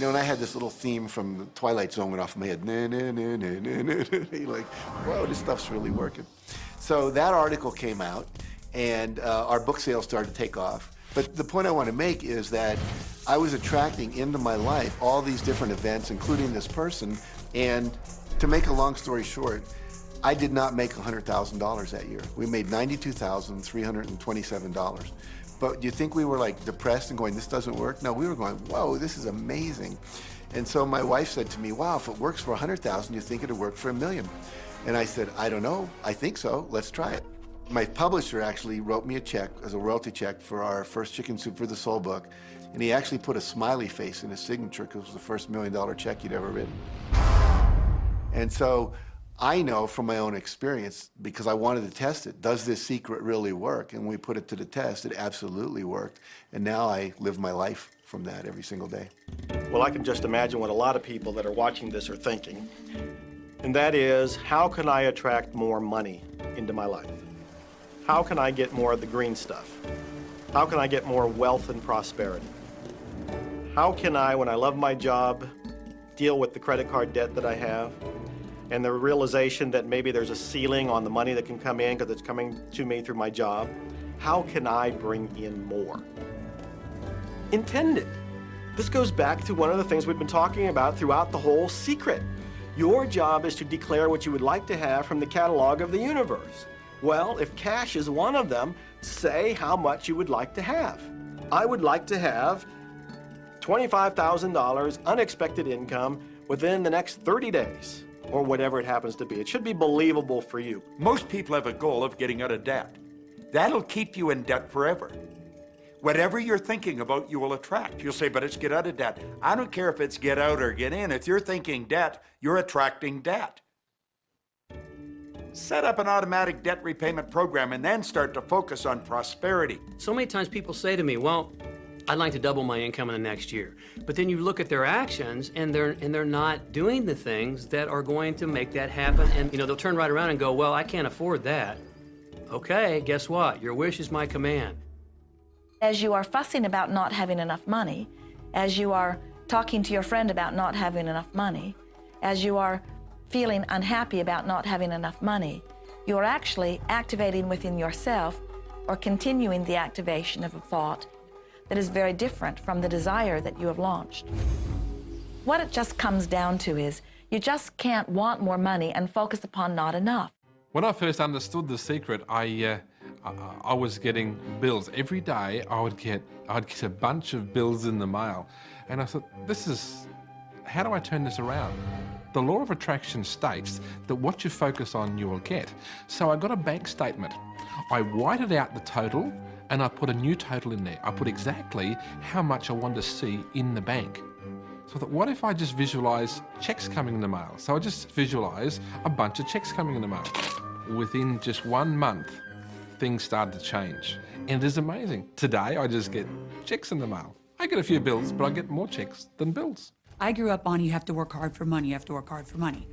Speaker 9: And I had this little theme from the Twilight Zone went off in my head. Na, na, na, na, na, na, na. Like, whoa, this stuff's really working. So that article came out, and our book sales started to take off. But the point I want to make is that I was attracting into my life all these different events, including this person. And to make a long story short, I did not make $100,000 that year. We made $92,327. But do you think we were like depressed and going, this doesn't work? No, we were going, whoa, this is amazing. And so my wife said to me, wow, if it works for 100,000, you think it'd work for $1 million? And I said, I don't know. I think so. Let's try it. My publisher actually wrote me a check as a royalty check for our first Chicken Soup for the Soul book. And he actually put a smiley face in his signature because it was the first $1 million check he'd ever written. And so I know from my own experience, because I wanted to test it, does this secret really work? And when we put it to the test, it absolutely worked. And now I live my life from that every single day.
Speaker 5: Well, I can just imagine what a lot of people that are watching this are thinking. And that is, how can I attract more money into my life? How can I get more of the green stuff? How can I get more wealth and prosperity? How can I, when I love my job, deal with the credit card debt that I have? And the realization that maybe there's a ceiling on the money that can come in because it's coming to me through my job. How can I bring in more? Intend it. This goes back to one of the things we've been talking about throughout the whole secret. Your job is to declare what you would like to have from the catalog of the universe. Well, if cash is one of them, say how much you would like to have. I would like to have $25,000 unexpected income within the next 30 days. or whatever it happens to be. It should be believable for you.
Speaker 4: Most people have a goal of getting out of debt. That'll keep you in debt forever. Whatever you're thinking about, you will attract. You'll say, but it's get out of debt. I don't care if it's get out or get in. If you're thinking debt, you're attracting debt. Set up an automatic debt repayment program and then start to focus on prosperity.
Speaker 16: So many times people say to me, well, I'd like to double my income in the next year. But then you look at their actions and they're not doing the things that are going to make that happen. And they'll turn right around and go, well, I can't afford that. Okay, guess what? Your wish is my command.
Speaker 3: As you are fussing about not having enough money, as you are talking to your friend about not having enough money, as you are feeling unhappy about not having enough money, you are actually activating within yourself or continuing the activation of a thought that is very different from the desire that you have launched. What it just comes down to is you just can't want more money and focus upon not enough.
Speaker 17: When I first understood the secret, I was getting bills. Every day I'd get a bunch of bills in the mail. And I thought, how do I turn this around? The law of attraction states that what you focus on, you will get. So I got a bank statement. I whited out the total and I put a new total in there. I put exactly how much I wanted to see in the bank. So I thought, what if I just visualize checks coming in the mail? So I just visualize a bunch of checks coming in the mail. Within just 1 month, things started to change. And it is amazing. Today, I just get checks in the mail. I get a few bills, but I get more checks than bills.
Speaker 11: I grew up on you have to work hard for money, you have to work hard for money.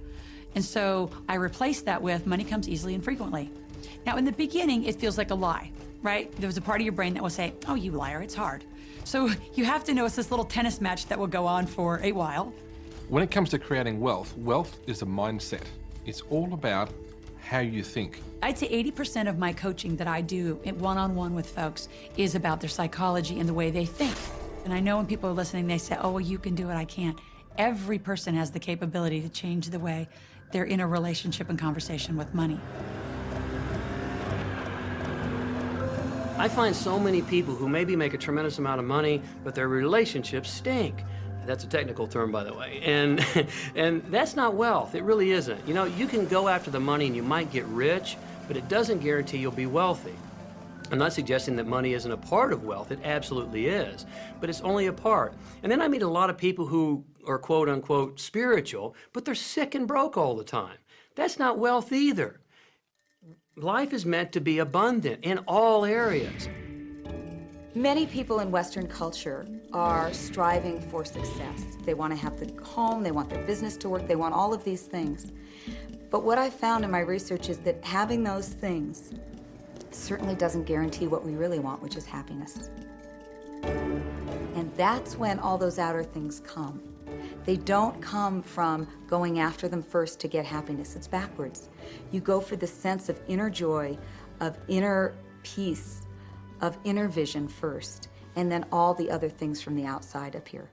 Speaker 11: And so I replaced that with money comes easily and frequently. Now, in the beginning, it feels like a lie, right? There was a part of your brain that will say, oh, you liar, it's hard. So you have to know it's this little tennis match that will go on for a while.
Speaker 17: When it comes to creating wealth, wealth is a mindset. It's all about how you think.
Speaker 11: I'd say 80% of my coaching that I do one-on-one with folks is about their psychology and the way they think. And I know when people are listening, they say, oh, well, you can do it, I can't. Every person has the capability to change the way they're in a relationship and conversation with money.
Speaker 16: I find so many people who maybe make a tremendous amount of money, but their relationships stink. That's a technical term, by the way. And that's not wealth. It really isn't. You can go after the money and you might get rich, but it doesn't guarantee you'll be wealthy. I'm not suggesting that money isn't a part of wealth. It absolutely is, but it's only a part. And then I meet a lot of people who are quote unquote spiritual, but they're sick and broke all the time. That's not wealth either. Life is meant to be abundant in all areas.
Speaker 19: Many people in Western culture are striving for success. They want to have the home, they want their business to work, they want all of these things. But what I found in my research is that having those things certainly doesn't guarantee what we really want, which is happiness. And that's when all those outer things come. They don't come from going after them first to get happiness. It's backwards. You go for the sense of inner joy, of inner peace, of inner vision first, and then all the other things from the outside appear.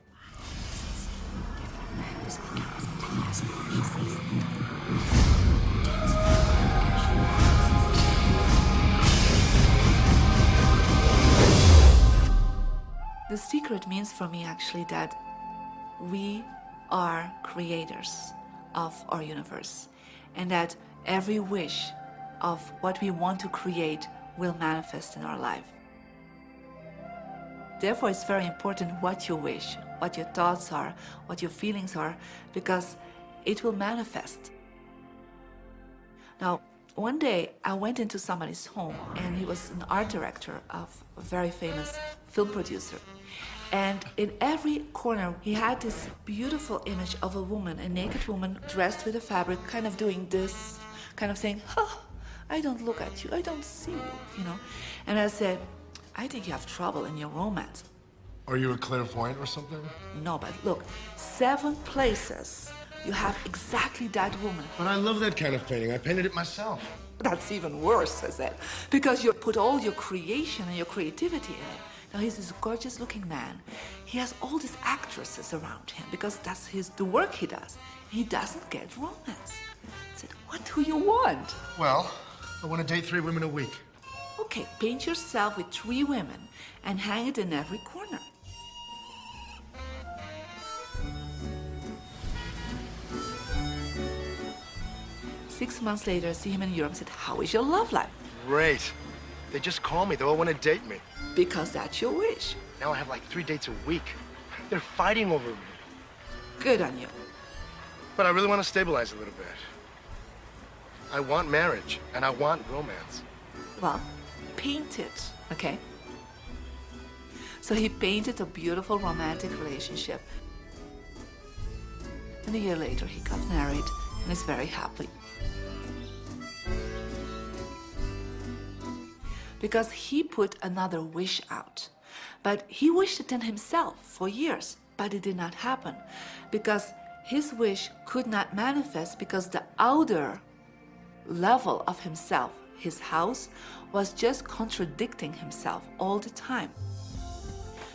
Speaker 12: The secret means for me actually that we are creators of our universe, and that every wish of what we want to create will manifest in our life. Therefore, it's very important what you wish, what your thoughts are, what your feelings are, because it will manifest. Now, one day I went into somebody's home, and he was an art director of a very famous film producer. And in every corner, he had this beautiful image of a woman, a naked woman dressed with a fabric, kind of doing this, kind of saying, oh, I don't look at you, I don't see you, And I said, I think you have trouble in your romance.
Speaker 13: Are you a clairvoyant or something?
Speaker 12: No, but look, 7 places you have exactly that woman.
Speaker 13: But I love that kind of painting. I painted it myself.
Speaker 12: That's even worse, I said, because you put all your creation and your creativity in it. Now, he's this gorgeous-looking man. He has all these actresses around him because that's the work he does. He doesn't get romance. I said, what do you want?
Speaker 13: Well, I want to date 3 women a week.
Speaker 12: Okay, paint yourself with 3 women and hang it in every corner. 6 months later, see him in Europe and said, how is your love life?
Speaker 13: Great. They just call me. They all want to date me.
Speaker 12: Because that's your wish.
Speaker 13: Now I have like 3 dates a week. They're fighting over me.
Speaker 12: Good on you.
Speaker 13: But I really want to stabilize a little bit. I want marriage, and I want romance.
Speaker 12: Well, paint it, okay? So he painted a beautiful romantic relationship. And a year later, he got married and is very happy. Because he put another wish out. But he wished it in himself for years, but it did not happen. Because his wish could not manifest because the outer level of himself, his house, was just contradicting himself all the time.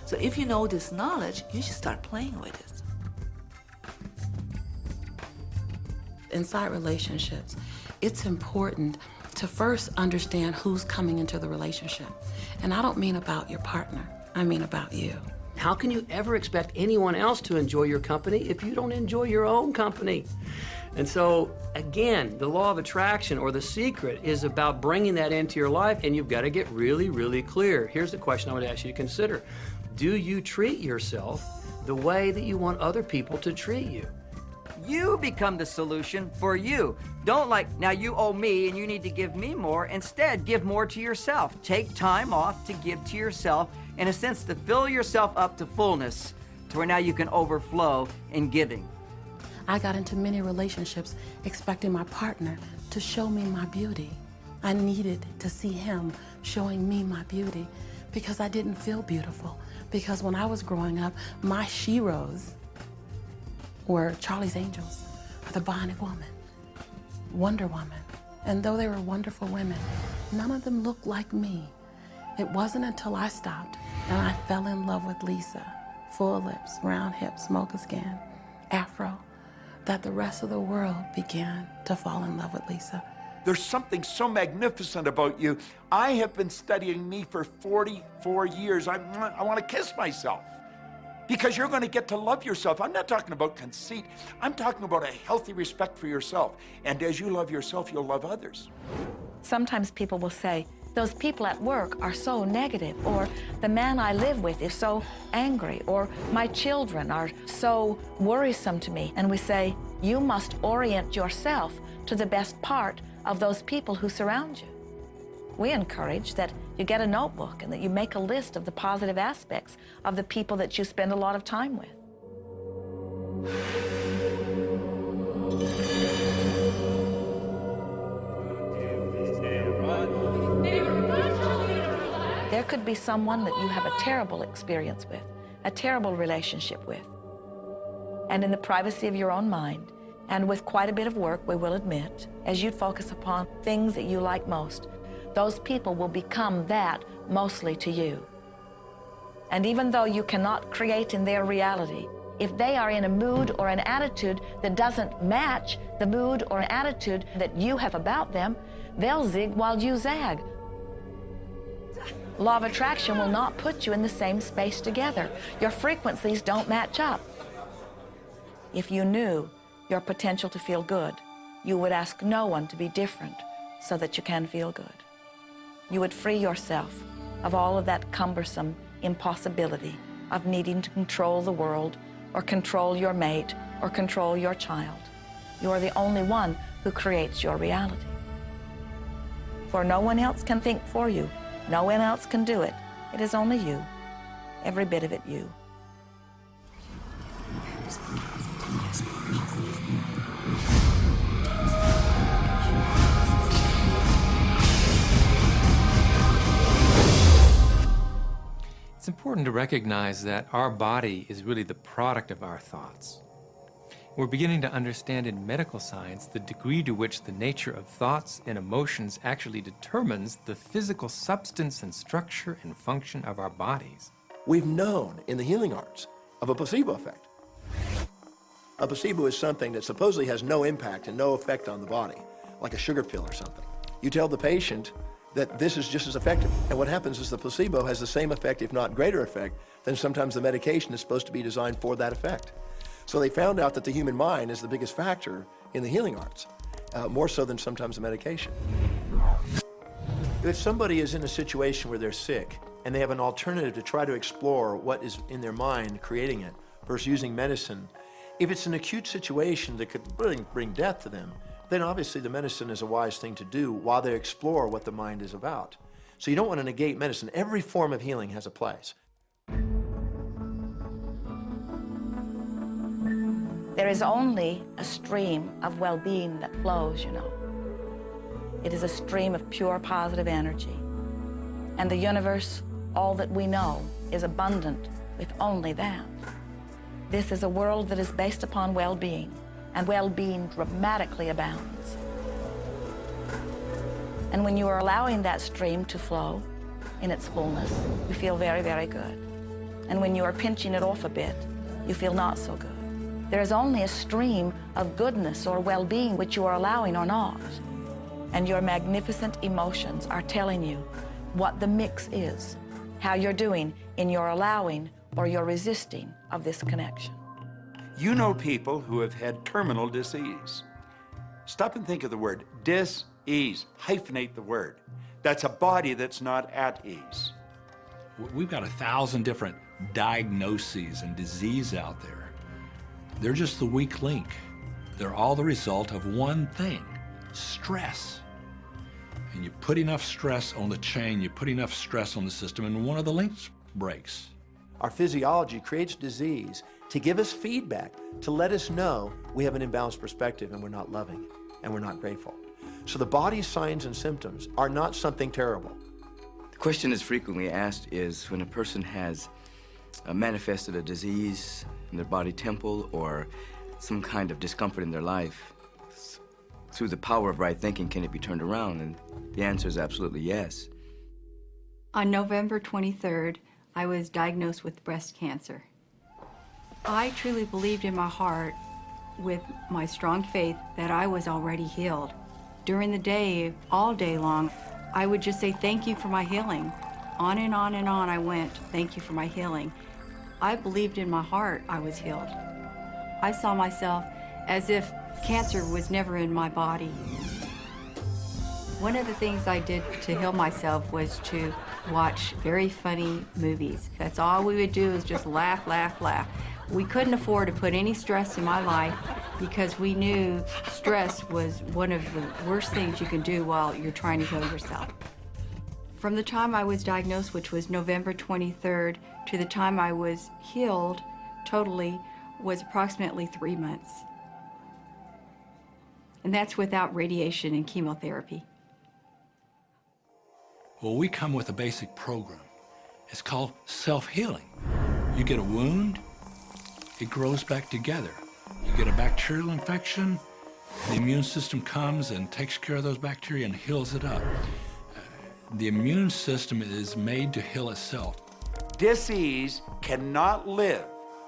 Speaker 12: So if you know this knowledge, you should start playing with it.
Speaker 14: Inside relationships, it's important to first understand who's coming into the relationship. And I don't mean about your partner, I mean about you.
Speaker 16: How can you ever expect anyone else to enjoy your company if you don't enjoy your own company? And so, again, the law of attraction, or the secret, is about bringing that into your life, and you've got to get really, really clear. Here's the question I would ask you to consider. Do you treat yourself the way that you want other people to treat you?
Speaker 20: You become the solution for you. Don't now you owe me and you need to give me more. Instead, give more to yourself. Take time off to give to yourself, in a sense, to fill yourself up to fullness, to where now you can overflow in giving.
Speaker 14: I got into many relationships expecting my partner to show me my beauty. I needed to see him showing me my beauty because I didn't feel beautiful. Because when I was growing up, my sheroes were Charlie's Angels, or the Bionic Woman, Wonder Woman. And though they were wonderful women, none of them looked like me. It wasn't until I stopped and I fell in love with Lisa, full lips, round hips, mocha skin, afro, that the rest of the world began to fall in love with Lisa.
Speaker 4: There's something so magnificent about you. I have been studying me for 44 years. I want to kiss myself. Because you're going to get to love yourself. I'm not talking about conceit. I'm talking about a healthy respect for yourself. And as you love yourself, you'll love others.
Speaker 3: Sometimes people will say, those people at work are so negative, or the man I live with is so angry, or my children are so worrisome to me. And we say, you must orient yourself to the best part of those people who surround you. We encourage that you get a notebook and that you make a list of the positive aspects of the people that you spend a lot of time with. There could be someone that you have a terrible experience with, a terrible relationship with. And in the privacy of your own mind, and with quite a bit of work, we will admit, as you focus upon things that you like most, those people will become that mostly to you. And even though you cannot create in their reality, if they are in a mood or an attitude that doesn't match the mood or an attitude that you have about them, they'll zig while you zag. Law of attraction will not put you in the same space together. Your frequencies don't match up. If you knew your potential to feel good, you would ask no one to be different so that you can feel good. You would free yourself of all of that cumbersome impossibility of needing to control the world or control your mate or control your child. You are the only one who creates your reality. For no one else can think for you. No one else can do it. It is only you, every bit of it you.
Speaker 15: It's important to recognize that our body is really the product of our thoughts. We're beginning to understand in medical science the degree to which the nature of thoughts and emotions actually determines the physical substance and structure and function of our bodies.
Speaker 13: We've known in the healing arts of a placebo effect. A placebo is something that supposedly has no impact and no effect on the body, like a sugar pill or something. You tell the patient that this is just as effective. And what happens is the placebo has the same effect, if not greater effect, than sometimes the medication is supposed to be designed for that effect. So they found out that the human mind is the biggest factor in the healing arts. more so than sometimes the medication. If somebody is in a situation where they're sick and they have an alternative to try to explore what is in their mind creating it versus using medicine, if it's an acute situation that could really bring death to them, then obviously the medicine is a wise thing to do while they explore what the mind is about. So you don't want to negate medicine. Every form of healing has a place.
Speaker 3: There is only a stream of well-being that flows, you know. It is a stream of pure positive energy. And the universe, all that we know, is abundant with only that. This is a world that is based upon well-being, and well-being dramatically abounds. And when you are allowing that stream to flow in its fullness, you feel very, very good. And when you are pinching it off a bit, you feel not so good. There is only a stream of goodness or well-being which you are allowing or not. And your magnificent emotions are telling you what the mix is, how you're doing in your allowing or your resisting of this connection.
Speaker 4: You know people who have had terminal disease. Stop and think of the word dis-ease. Hyphenate the word. That's a body that's not at ease.
Speaker 18: We've got 1,000 different diagnoses and disease out there. They're just the weak link. They're all the result of one thing, stress. And you put enough stress on the chain, you put enough stress on the system, and one of the links breaks.
Speaker 13: Our physiology creates disease to give us feedback, to let us know we have an imbalanced perspective and we're not loving and we're not grateful. So the body's signs and symptoms are not something terrible.
Speaker 8: The question that's frequently asked is when a person has manifested a disease in their body temple or some kind of discomfort in their life, through the power of right thinking, can it be turned around? And the answer is absolutely yes.
Speaker 21: On November 23rd, I was diagnosed with breast cancer. I truly believed in my heart, with my strong faith, that I was already healed. During the day, all day long, I would just say, thank you for my healing. On and on and on I went, thank you for my healing. I believed in my heart I was healed. I saw myself as if cancer was never in my body. One of the things I did to heal myself was to watch very funny movies. That's all we would do, is just laugh, laugh, laugh. We couldn't afford to put any stress in my life because we knew stress was one of the worst things you can do while you're trying to heal yourself. From the time I was diagnosed, which was November 23rd, to the time I was healed totally was approximately 3 months. And that's without radiation and chemotherapy.
Speaker 18: Well, we come with a basic program. It's called self-healing. You get a wound, it grows back together. You get a bacterial infection, the immune system comes and takes care of those bacteria and heals it up. The immune system is made to heal itself.
Speaker 4: Dis-ease cannot live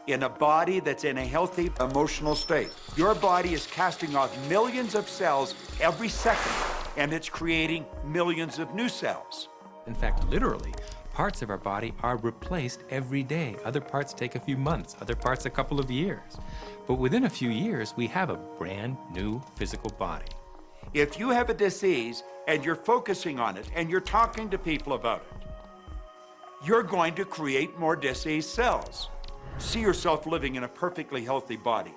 Speaker 4: in a body that's in a healthy emotional state. Your body is casting off millions of cells every second, and it's creating millions of new cells.
Speaker 15: In fact, literally, parts of our body are replaced every day. Other parts take a few months, other parts a couple of years. But within a few years, we have a brand new physical body.
Speaker 4: If you have a disease and you're focusing on it and you're talking to people about it, you're going to create more disease cells. See yourself living in a perfectly healthy body.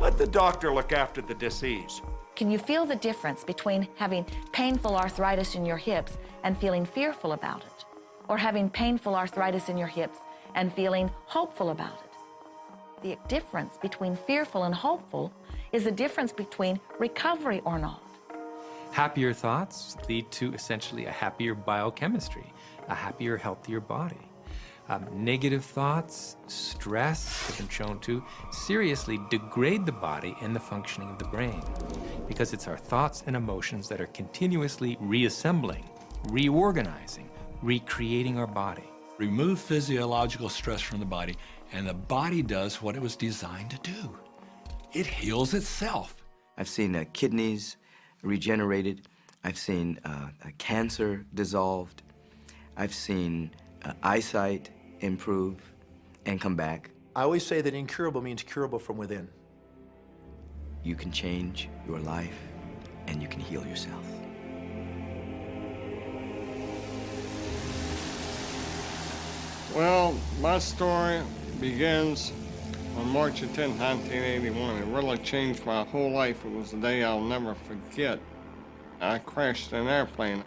Speaker 4: Let the doctor look after the disease.
Speaker 3: Can you feel the difference between having painful arthritis in your hips and feeling fearful about it, or having painful arthritis in your hips and feeling hopeful about it? The difference between fearful and hopeful is the difference between recovery or not.
Speaker 15: Happier thoughts lead to essentially a happier biochemistry, a happier, healthier body. Negative thoughts, stress have been shown to seriously degrade the body and the functioning of the brain, because it's our thoughts and emotions that are continuously reassembling, reorganizing, recreating our body.
Speaker 18: Remove physiological stress from the body, and the body does what it was designed to do. It heals itself.
Speaker 8: I've seen kidneys regenerated. I've seen cancer dissolved. I've seen eyesight improve and come back.
Speaker 13: I always say that incurable means curable from within.
Speaker 8: You can change your life and you can heal yourself.
Speaker 7: Well, my story begins on March 10, 1981. It really changed my whole life. It was a day I'll never forget. I crashed an airplane.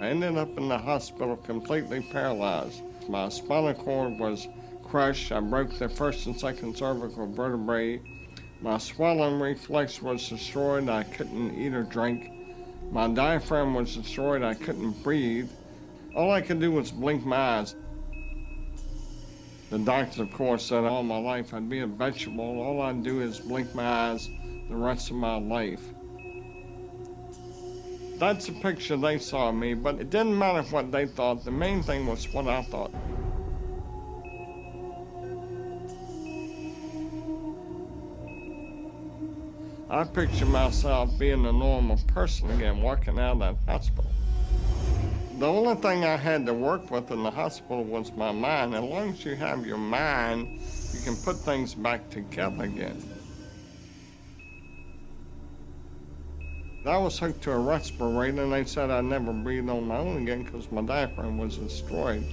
Speaker 7: I ended up in the hospital completely paralyzed. My spinal cord was crushed. I broke the first and second cervical vertebrae. My swallowing reflex was destroyed. I couldn't eat or drink. My diaphragm was destroyed. I couldn't breathe. All I could do was blink my eyes. The doctor, of course, said all my life I'd be a vegetable. All I'd do is blink my eyes the rest of my life. That's the picture they saw of me, but it didn't matter what they thought. The main thing was what I thought. I picture myself being a normal person again, walking out of that hospital. The only thing I had to work with in the hospital was my mind. As long as you have your mind, you can put things back together again. I was hooked to a respirator, and they said I'd never breathe on my own again because my diaphragm was destroyed.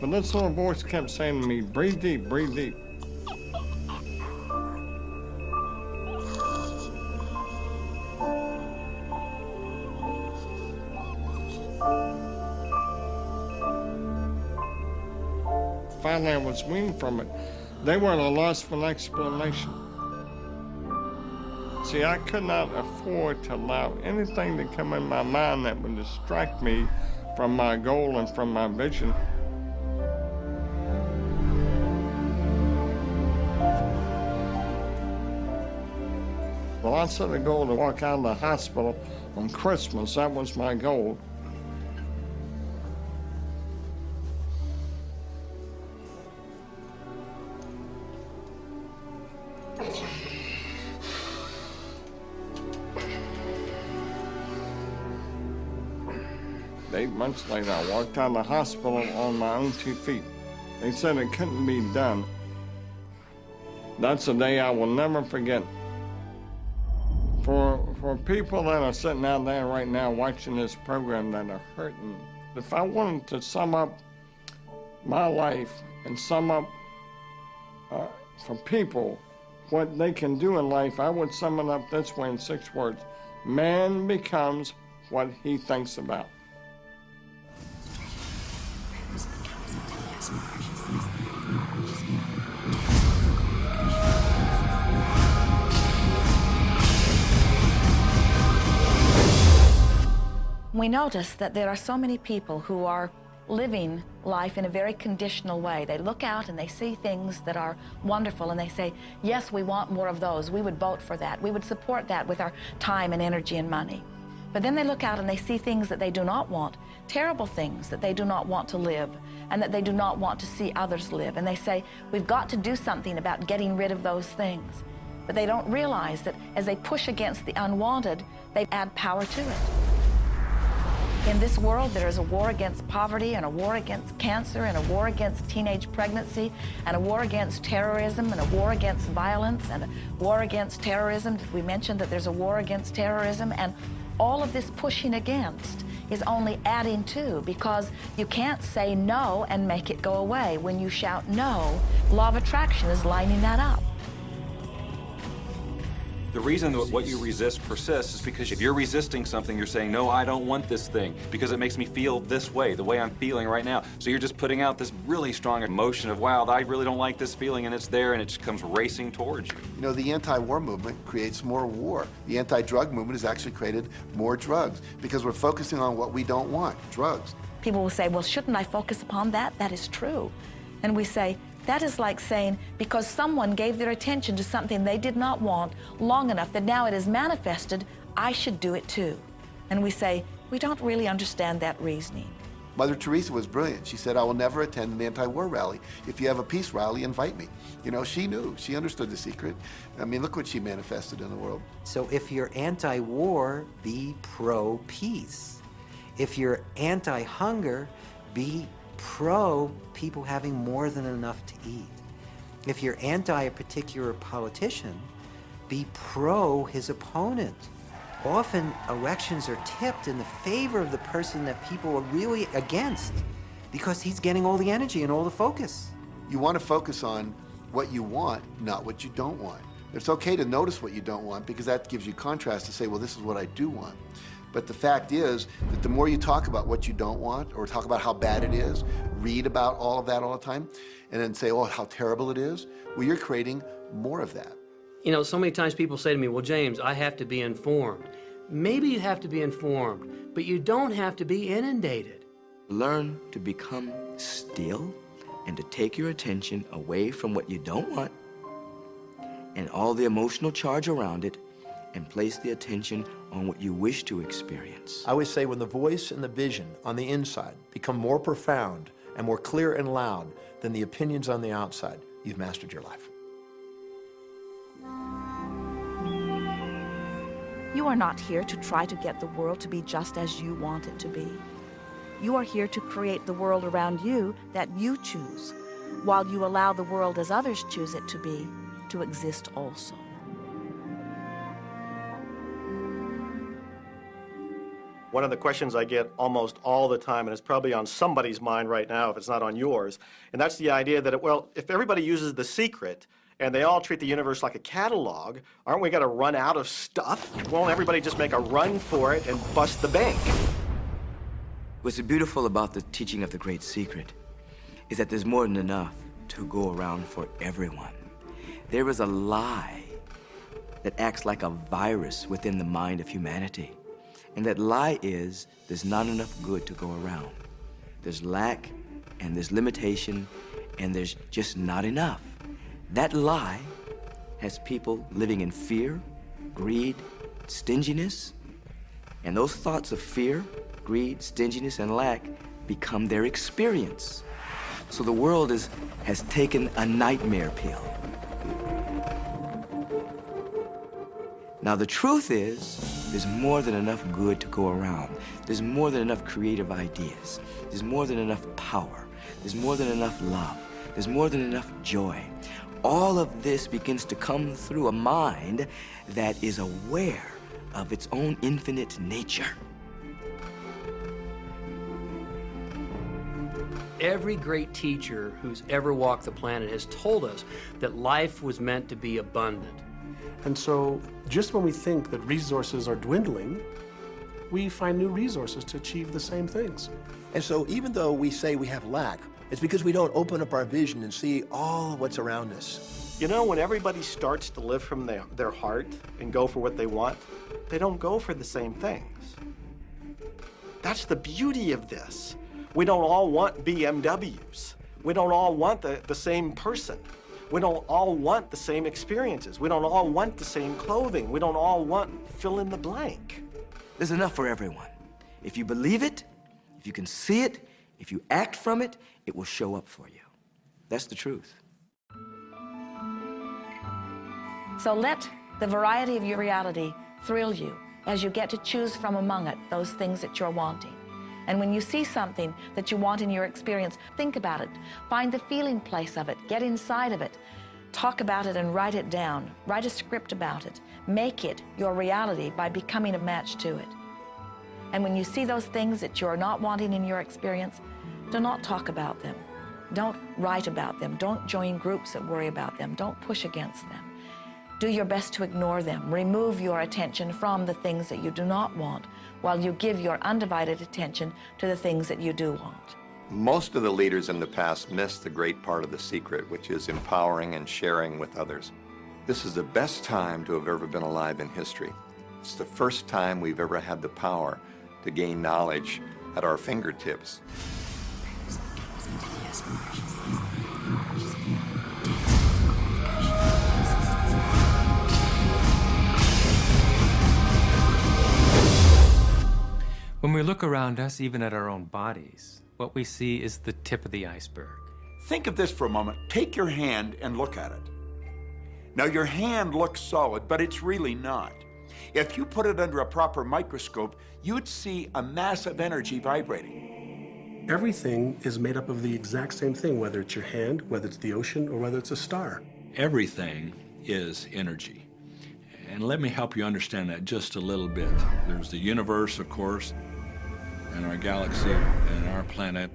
Speaker 7: But this little voice kept saying to me, breathe deep, breathe deep. Finally, I was weaned from it. They were at a loss for an explanation. See, I could not afford to allow anything to come in my mind that would distract me from my goal and from my vision. Well, I set a goal to walk out of the hospital on Christmas. That was my goal. Eight months later, I walked out of the hospital on my own 2 feet. They said it couldn't be done. That's a day I will never forget. For people that are sitting out there right now watching this program that are hurting, if I wanted to sum up my life and sum up for people what they can do in life, I would sum it up this way in 6 words. Man becomes what he thinks about.
Speaker 3: We notice that there are so many people who are living life in a very conditional way. They look out and they see things that are wonderful and they say, yes, we want more of those. We would vote for that. We would support that with our time and energy and money. But then they look out and they see things that they do not want, terrible things that they do not want to live and that they do not want to see others live. And they say, we've got to do something about getting rid of those things. But they don't realize that as they push against the unwanted, they add power to it. In this world, there is a war against poverty and a war against cancer and a war against teenage pregnancy and a war against terrorism and a war against violence and a war against terrorism. Did we mention that there's a war against terrorism? And all of this pushing against is only adding to, because you can't say no and make it go away. When you shout no, law of attraction is lining that up.
Speaker 22: The reason that what you resist persists is because if you're resisting something, you're saying, no, I don't want this thing because it makes me feel this way, the way I'm feeling right now. So you're just putting out this really strong emotion of, wow, I really don't like this feeling, and it's there, and it just comes racing towards you.
Speaker 9: You know, the anti-war movement creates more war. The anti-drug movement has actually created more drugs because we're focusing on what we don't want, drugs.
Speaker 3: People will say, well, shouldn't I focus upon that? That is true. And we say, that is like saying, because someone gave their attention to something they did not want long enough that now it is manifested, I should do it too. And we say, we don't really understand that reasoning.
Speaker 9: Mother Teresa was brilliant. She said, I will never attend an anti-war rally. If you have a peace rally, invite me. You know, she knew. She understood the secret. I mean, look what she manifested in the world.
Speaker 23: So if you're anti-war, be pro-peace.
Speaker 1: If you're anti-hunger, be pro people having more than enough to eat. If you're anti a particular politician, be pro his opponent. Often elections are tipped in the favor of the person that people are really against because he's getting all the energy and all the focus.
Speaker 9: You want to focus on what you want, not what you don't want. It's okay to notice what you don't want because that gives you contrast to say, well, this is what I do want. But the fact is that the more you talk about what you don't want or talk about how bad it is, read about all of that all the time, and then say, oh, how terrible it is, well, you're creating more of that.
Speaker 16: You know, so many times people say to me, well, James, I have to be informed. Maybe you have to be informed, but you don't have to be inundated.
Speaker 8: Learn to become still and to take your attention away from what you don't want and all the emotional charge around it and place the attention on what you wish to experience.
Speaker 13: I always say when the voice and the vision on the inside become more profound and more clear and loud than the opinions on the outside, you've mastered your life.
Speaker 3: You are not here to try to get the world to be just as you want it to be. You are here to create the world around you that you choose, while you allow the world as others choose it to be, to exist also.
Speaker 5: One of the questions I get almost all the time, and it's probably on somebody's mind right now if it's not on yours, and that's the idea that, well, if everybody uses The Secret and they all treat the universe like a catalog, aren't we going to run out of stuff? Won't everybody just make a run for it and bust the bank?
Speaker 8: What's beautiful about the teaching of the Great Secret is that there's more than enough to go around for everyone. There is a lie that acts like a virus within the mind of humanity. And that lie is there's not enough good to go around. There's lack, and there's limitation, and there's just not enough. That lie has people living in fear, greed, stinginess, and those thoughts of fear, greed, stinginess, and lack become their experience. So the world has taken a nightmare pill. Now the truth is, there's more than enough good to go around. There's more than enough creative ideas. There's more than enough power. There's more than enough love. There's more than enough joy. All of this begins to come through a mind that is aware of its own infinite nature.
Speaker 16: Every great teacher who's ever walked the planet has told us that life was meant to be abundant.
Speaker 6: And so just when we think that resources are dwindling, we find new resources to achieve the same things.
Speaker 13: And so even though we say we have lack, it's because we don't open up our vision and see all what's around us.
Speaker 5: You know, when everybody starts to live from their heart and go for what they want, they don't go for the same things. That's the beauty of this. We don't all want BMWs. We don't all want the same person. We don't all want the same experiences. We don't all want the same clothing. We don't all want fill in the blank.
Speaker 8: There's enough for everyone. If you believe it, if you can see it, if you act from it, it will show up for you. That's the truth.
Speaker 3: So let the variety of your reality thrill you as you get to choose from among it those things that you're wanting. And when you see something that you want in your experience, think about it. Find the feeling place of it. Get inside of it. Talk about it and write it down. Write a script about it. Make it your reality by becoming a match to it. And when you see those things that you're not wanting in your experience, do not talk about them. Don't write about them. Don't join groups that worry about them. Don't push against them. Do your best to ignore them. Remove your attention from the things that you do not want, while you give your undivided attention to the things that you do want.
Speaker 2: Most of the leaders in the past missed the great part of the secret, which is empowering and sharing with others. This is the best time to have ever been alive in history. It's the first time we've ever had the power to gain knowledge at our fingertips.
Speaker 15: When we look around us, even at our own bodies, what we see is the tip of the iceberg.
Speaker 4: Think of this for a moment. Take your hand and look at it. Now, your hand looks solid, but it's really not. If you put it under a proper microscope, you'd see a mass of energy vibrating.
Speaker 6: Everything is made up of the exact same thing, whether it's your hand, whether it's the ocean, or whether it's a star.
Speaker 18: Everything is energy. And let me help you understand that just a little bit. There's the universe, of course, and our galaxy, and our planet,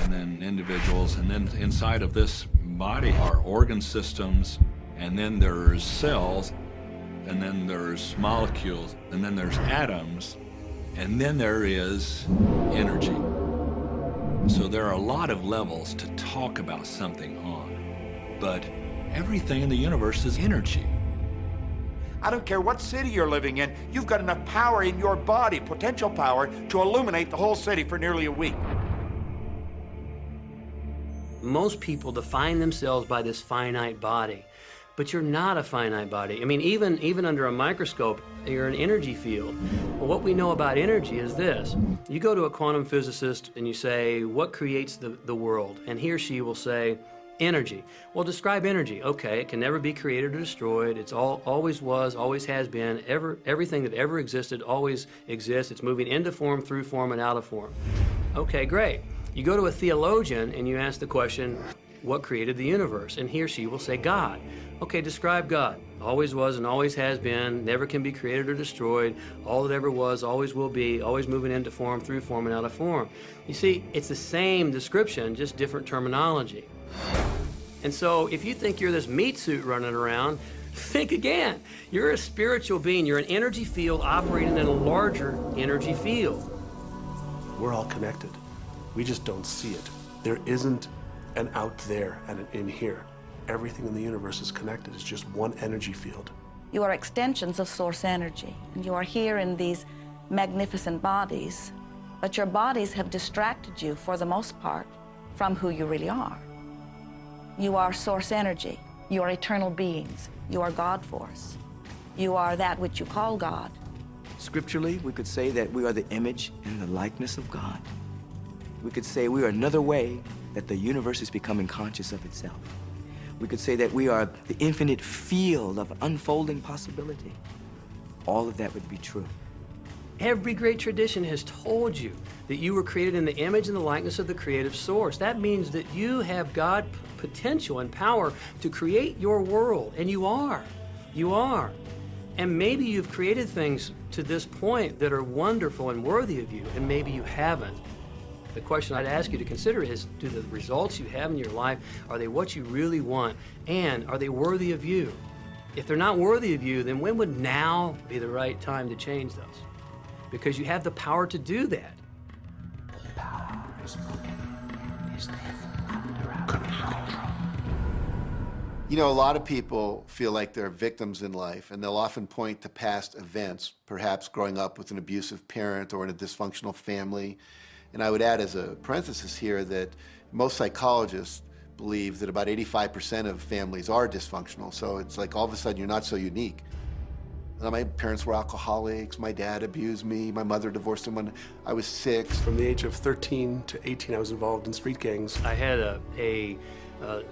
Speaker 18: and then individuals, and then inside of this body are organ systems, and then there's cells, and then there's molecules, and then there's atoms, and then there is energy. So there are a lot of levels to talk about something on, but everything in the universe is energy.
Speaker 4: I don't care what city you're living in, you've got enough power in your body, potential power, to illuminate the whole city for nearly a week.
Speaker 16: Most people define themselves by this finite body, but you're not a finite body. I mean, even under a microscope, you're an energy field. Well, what we know about energy is this. You go to a quantum physicist and you say, what creates the world? And he or she will say, energy. Well, describe energy. Okay, it can never be created or destroyed. It's always was, always has been. Everything that ever existed always exists. It's moving into form, through form, and out of form. Okay, great. You go to a theologian and you ask the question, what created the universe? And he or she will say, God. Okay, describe God. Always was and always has been, never can be created or destroyed, all that ever was, always will be, always moving into form, through form, and out of form. You see, it's the same description, just different terminology. And so if you think you're this meat suit running around, think again. You're a spiritual being. You're an energy field operating in a larger energy field.
Speaker 6: We're all connected. We just don't see it. There isn't an out there and an in here. Everything in the universe is connected. It's just one energy field.
Speaker 3: You are extensions of source energy, and you are here in these magnificent bodies, but your bodies have distracted you, for the most part, from who you really are. You are source energy. You are eternal beings. You are God force. You are that which you call God.
Speaker 8: Scripturally, we could say that we are the image and the likeness of God. We could say we are another way that the universe is becoming conscious of itself. We could say that we are the infinite field of unfolding possibility. All of that would be true.
Speaker 16: Every great tradition has told you that you were created in the image and the likeness of the creative source. That means that you have God potential and power to create your world, and you are. You are. And maybe you've created things to this point that are wonderful and worthy of you, and maybe you haven't. The question I'd ask you to consider is, do the results you have in your life, are they what you really want? And are they worthy of you? If they're not worthy of you, then when would now be the right time to change those? Because you have the power to do that.
Speaker 9: You know, a lot of people feel like they're victims in life, and they'll often point to past events, perhaps growing up with an abusive parent or in a dysfunctional family. And I would add as a parenthesis here that most psychologists believe that about 85% of families are dysfunctional. So it's like all of a sudden you're not so unique. My parents were alcoholics, my dad abused me, my mother divorced him when I was 6.
Speaker 6: From the age of 13 to 18, I was involved in street gangs.
Speaker 16: I had a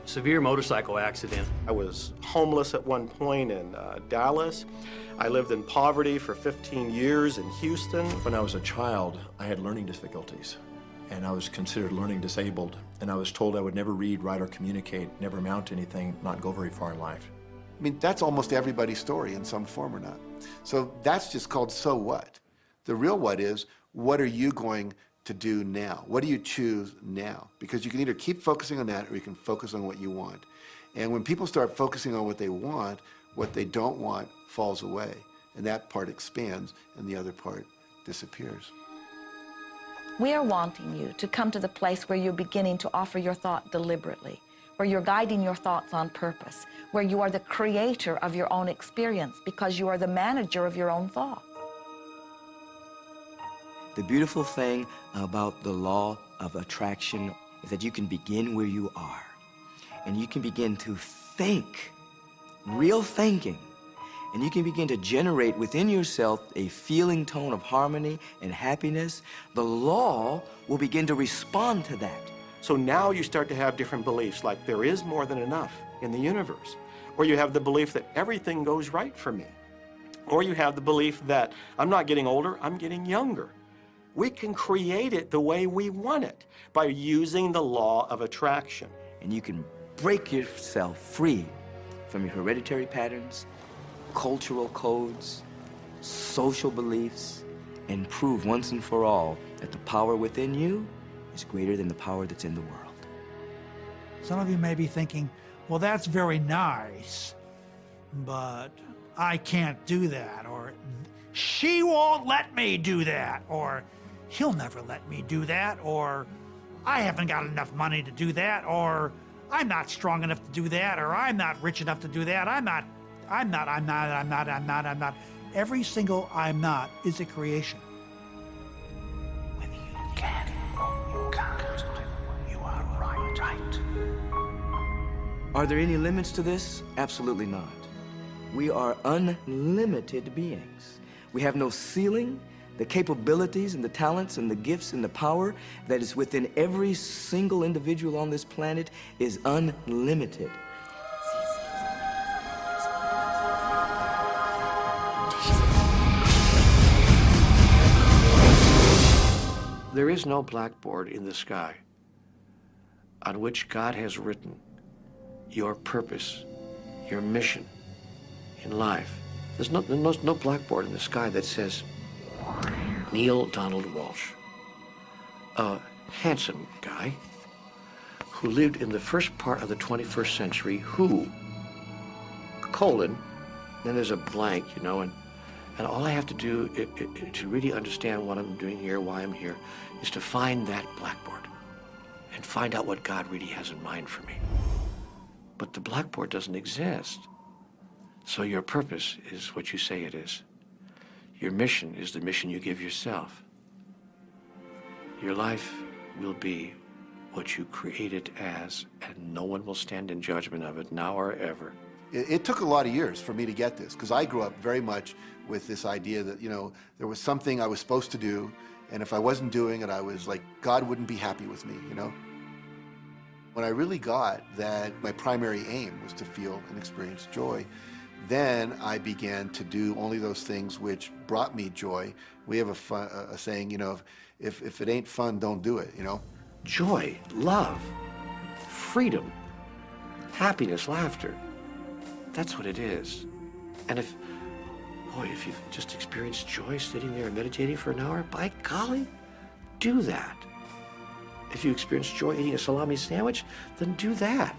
Speaker 16: severe motorcycle accident.
Speaker 5: I was homeless at one point in Dallas. I lived in poverty for 15 years in Houston.
Speaker 13: When I was a child, I had learning difficulties, and I was considered learning disabled, and I was told I would never read, write, or communicate, never amount to anything, not go very far in life.
Speaker 9: I mean, that's almost everybody's story in some form or not. So that's just called so what. The real what is, what are you going to do now? What do you choose now? Because you can either keep focusing on that or you can focus on what you want. And when people start focusing on what they don't want falls away. And that part expands and the other part disappears.
Speaker 3: We are wanting you to come to the place where you're beginning to offer your thought deliberately, where you're guiding your thoughts on purpose, where you are the creator of your own experience because you are the manager of your own thoughts.
Speaker 8: The beautiful thing about the law of attraction is that you can begin where you are, and you can begin to think, real thinking, and you can begin to generate within yourself a feeling tone of harmony and happiness. The law will begin to respond to that.
Speaker 5: So now you start to have different beliefs, like there is more than enough in the universe, or you have the belief that everything goes right for me. Or you have the belief that I'm not getting older, I'm getting younger. We can create it the way we want it by using the law of attraction.
Speaker 8: And you can break yourself free from your hereditary patterns, cultural codes, social beliefs, and prove once and for all that the power within you is greater than the power that's in the world.
Speaker 10: Some of you may be thinking, well, that's very nice, but I can't do that, or she won't let me do that, or he'll never let me do that, or I haven't got enough money to do that, or I'm not strong enough to do that, or I'm not rich enough to do that, I'm not. Every single I'm not is a creation. Whether you can or you can't, you are right.
Speaker 8: Are there any limits to this? Absolutely not. We are unlimited beings. We have no ceiling. The capabilities and the talents and the gifts and the power that is within every single individual on this planet is unlimited.
Speaker 13: There is no blackboard in the sky on which God has written your purpose, your mission in life. There's no blackboard in the sky that says, Neil Donald Walsh, a handsome guy who lived in the first part of the 21st century, who, colon, then there's a blank, you know, and all I have to do to really understand what I'm doing here, why I'm here, is to find that blackboard and find out what God really has in mind for me. But the blackboard doesn't exist. So your purpose is what you say it is. Your mission is the mission you give yourself. Your life will be what you create it as, and no one will stand in judgment of it now or ever.
Speaker 9: It took a lot of years for me to get this, because I grew up very much with this idea that, you know, there was something I was supposed to do, and if I wasn't doing it, I was like, God wouldn't be happy with me, you know? When I really got that my primary aim was to feel and experience joy, then I began to do only those things which brought me joy. We have a saying, you know, if it ain't fun, don't do it, you know?
Speaker 13: Joy, love, freedom, happiness, laughter. That's what it is. And if you've just experienced joy sitting there and meditating for an hour, by golly, do that. If you experience joy eating a salami sandwich, then do that.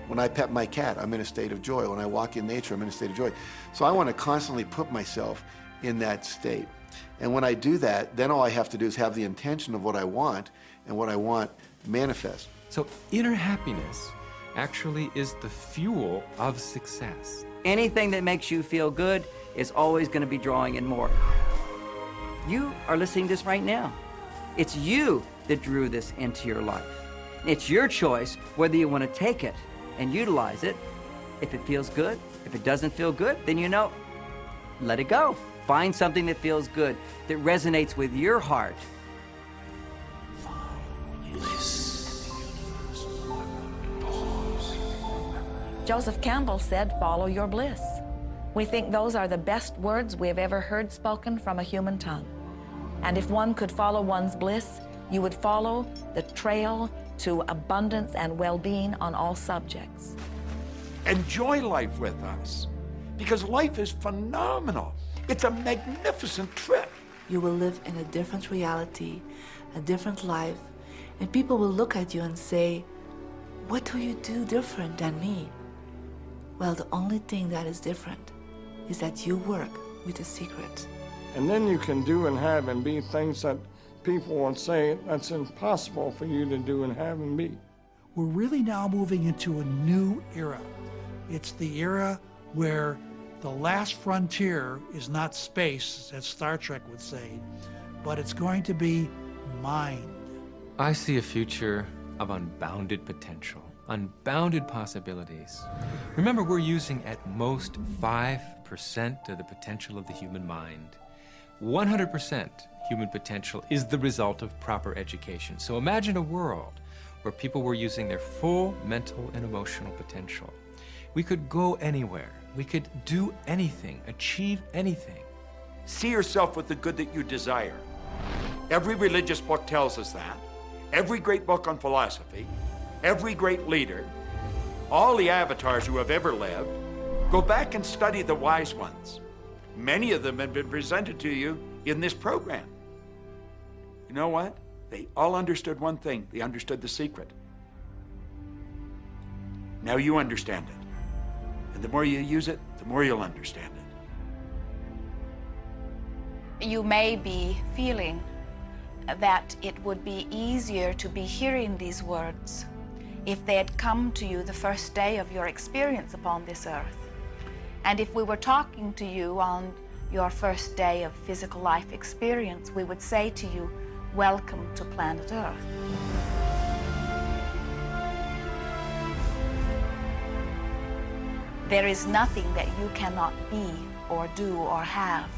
Speaker 9: When I pet my cat, I'm in a state of joy. When I walk in nature, I'm in a state of joy. So I want to constantly put myself in that state. And when I do that, then all I have to do is have the intention of what I want, and what I want manifest.
Speaker 15: So inner happiness actually is the fuel of success.
Speaker 20: Anything that makes you feel good is always going to be drawing in more. You are listening to this right now. It's you that drew this into your life. It's your choice whether you want to take it and utilize it. If it feels good, if it doesn't feel good, then you know, let it go. Find something that feels good, that resonates with your heart.
Speaker 3: Joseph Campbell said, "Follow your bliss." We think those are the best words we have ever heard spoken from a human tongue. And if one could follow one's bliss, you would follow the trail to abundance and well-being on all subjects.
Speaker 4: Enjoy life with us, because life is phenomenal. It's a magnificent trip.
Speaker 12: You will live in a different reality, a different life, and people will look at you and say, "What do you do different than me?" Well, the only thing that is different is that you work with a secret.
Speaker 7: And then you can do and have and be things that people would say that's impossible for you to do and have and be.
Speaker 10: We're really now moving into a new era. It's the era where the last frontier is not space, as Star Trek would say, but it's going to be mind.
Speaker 15: I see a future of unbounded potential, unbounded possibilities. Remember, we're using at most 5% of the potential of the human mind. 100% human potential is the result of proper education. So imagine a world where people were using their full mental and emotional potential. We could go anywhere. We could do anything, achieve anything.
Speaker 4: See yourself with the good that you desire. Every religious book tells us that. Every great book on philosophy, every great leader, all the avatars who have ever lived, go back and study the wise ones. Many of them have been presented to you in this program. You know what? They all understood one thing. They understood the secret. Now you understand it. And the more you use it, the more you'll understand it.
Speaker 3: You may be feeling that it would be easier to be hearing these words if they had come to you the first day of your experience upon this earth. And if we were talking to you on your first day of physical life experience, we would say to you, welcome to planet Earth. There is nothing that you cannot be or do or have.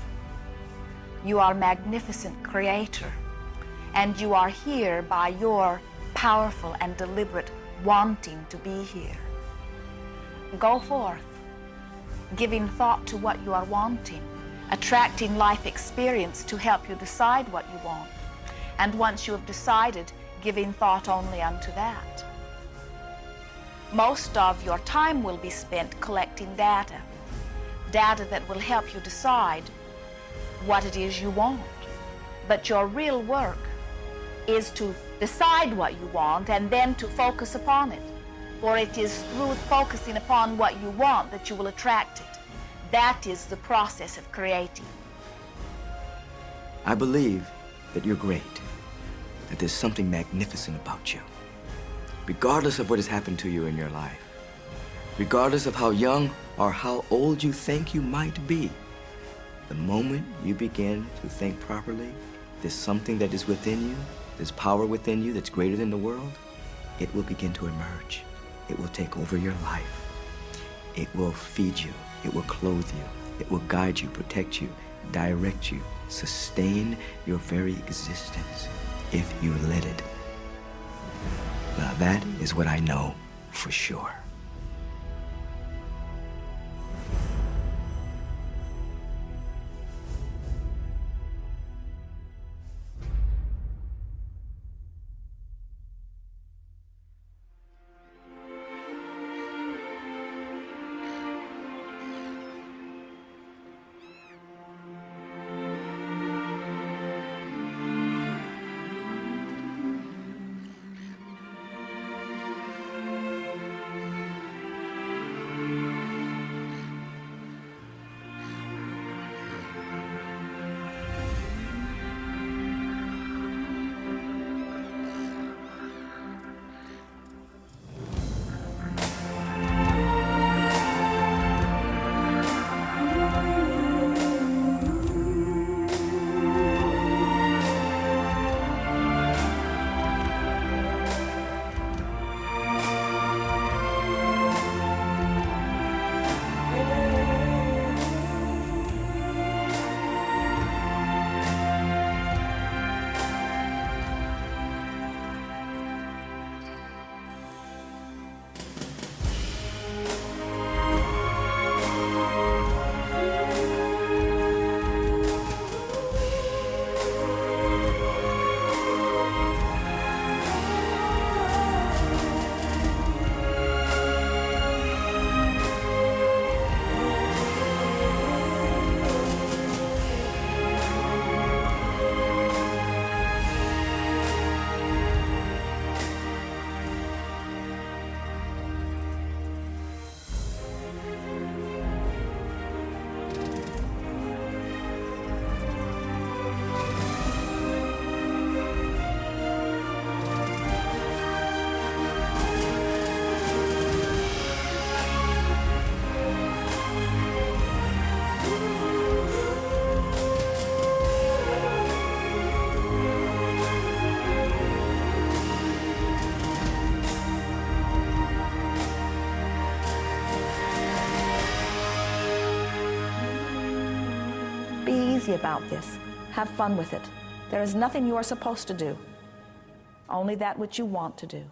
Speaker 3: You are a magnificent creator, and you are here by your powerful and deliberate wanting to be here. Go forth, giving thought to what you are wanting, attracting life experience to help you decide what you want. And once you have decided, giving thought only unto that. Most of your time will be spent collecting data that will help you decide what it is you want. But your real work is to decide what you want and then to focus upon it. For it is through focusing upon what you want that you will attract it. That is the process of creating.
Speaker 8: I believe that you're great, that there's something magnificent about you. Regardless of what has happened to you in your life, regardless of how young or how old you think you might be, the moment you begin to think properly, there's something that is within you, there's power within you that's greater than the world, it will begin to emerge. It will take over your life. It will feed you. It will clothe you. It will guide you, protect you, direct you, sustain your very existence if you let it. Now that is what I know for sure.
Speaker 3: Easy about this. Have fun with it. There is nothing you are supposed to do, only that which you want to do.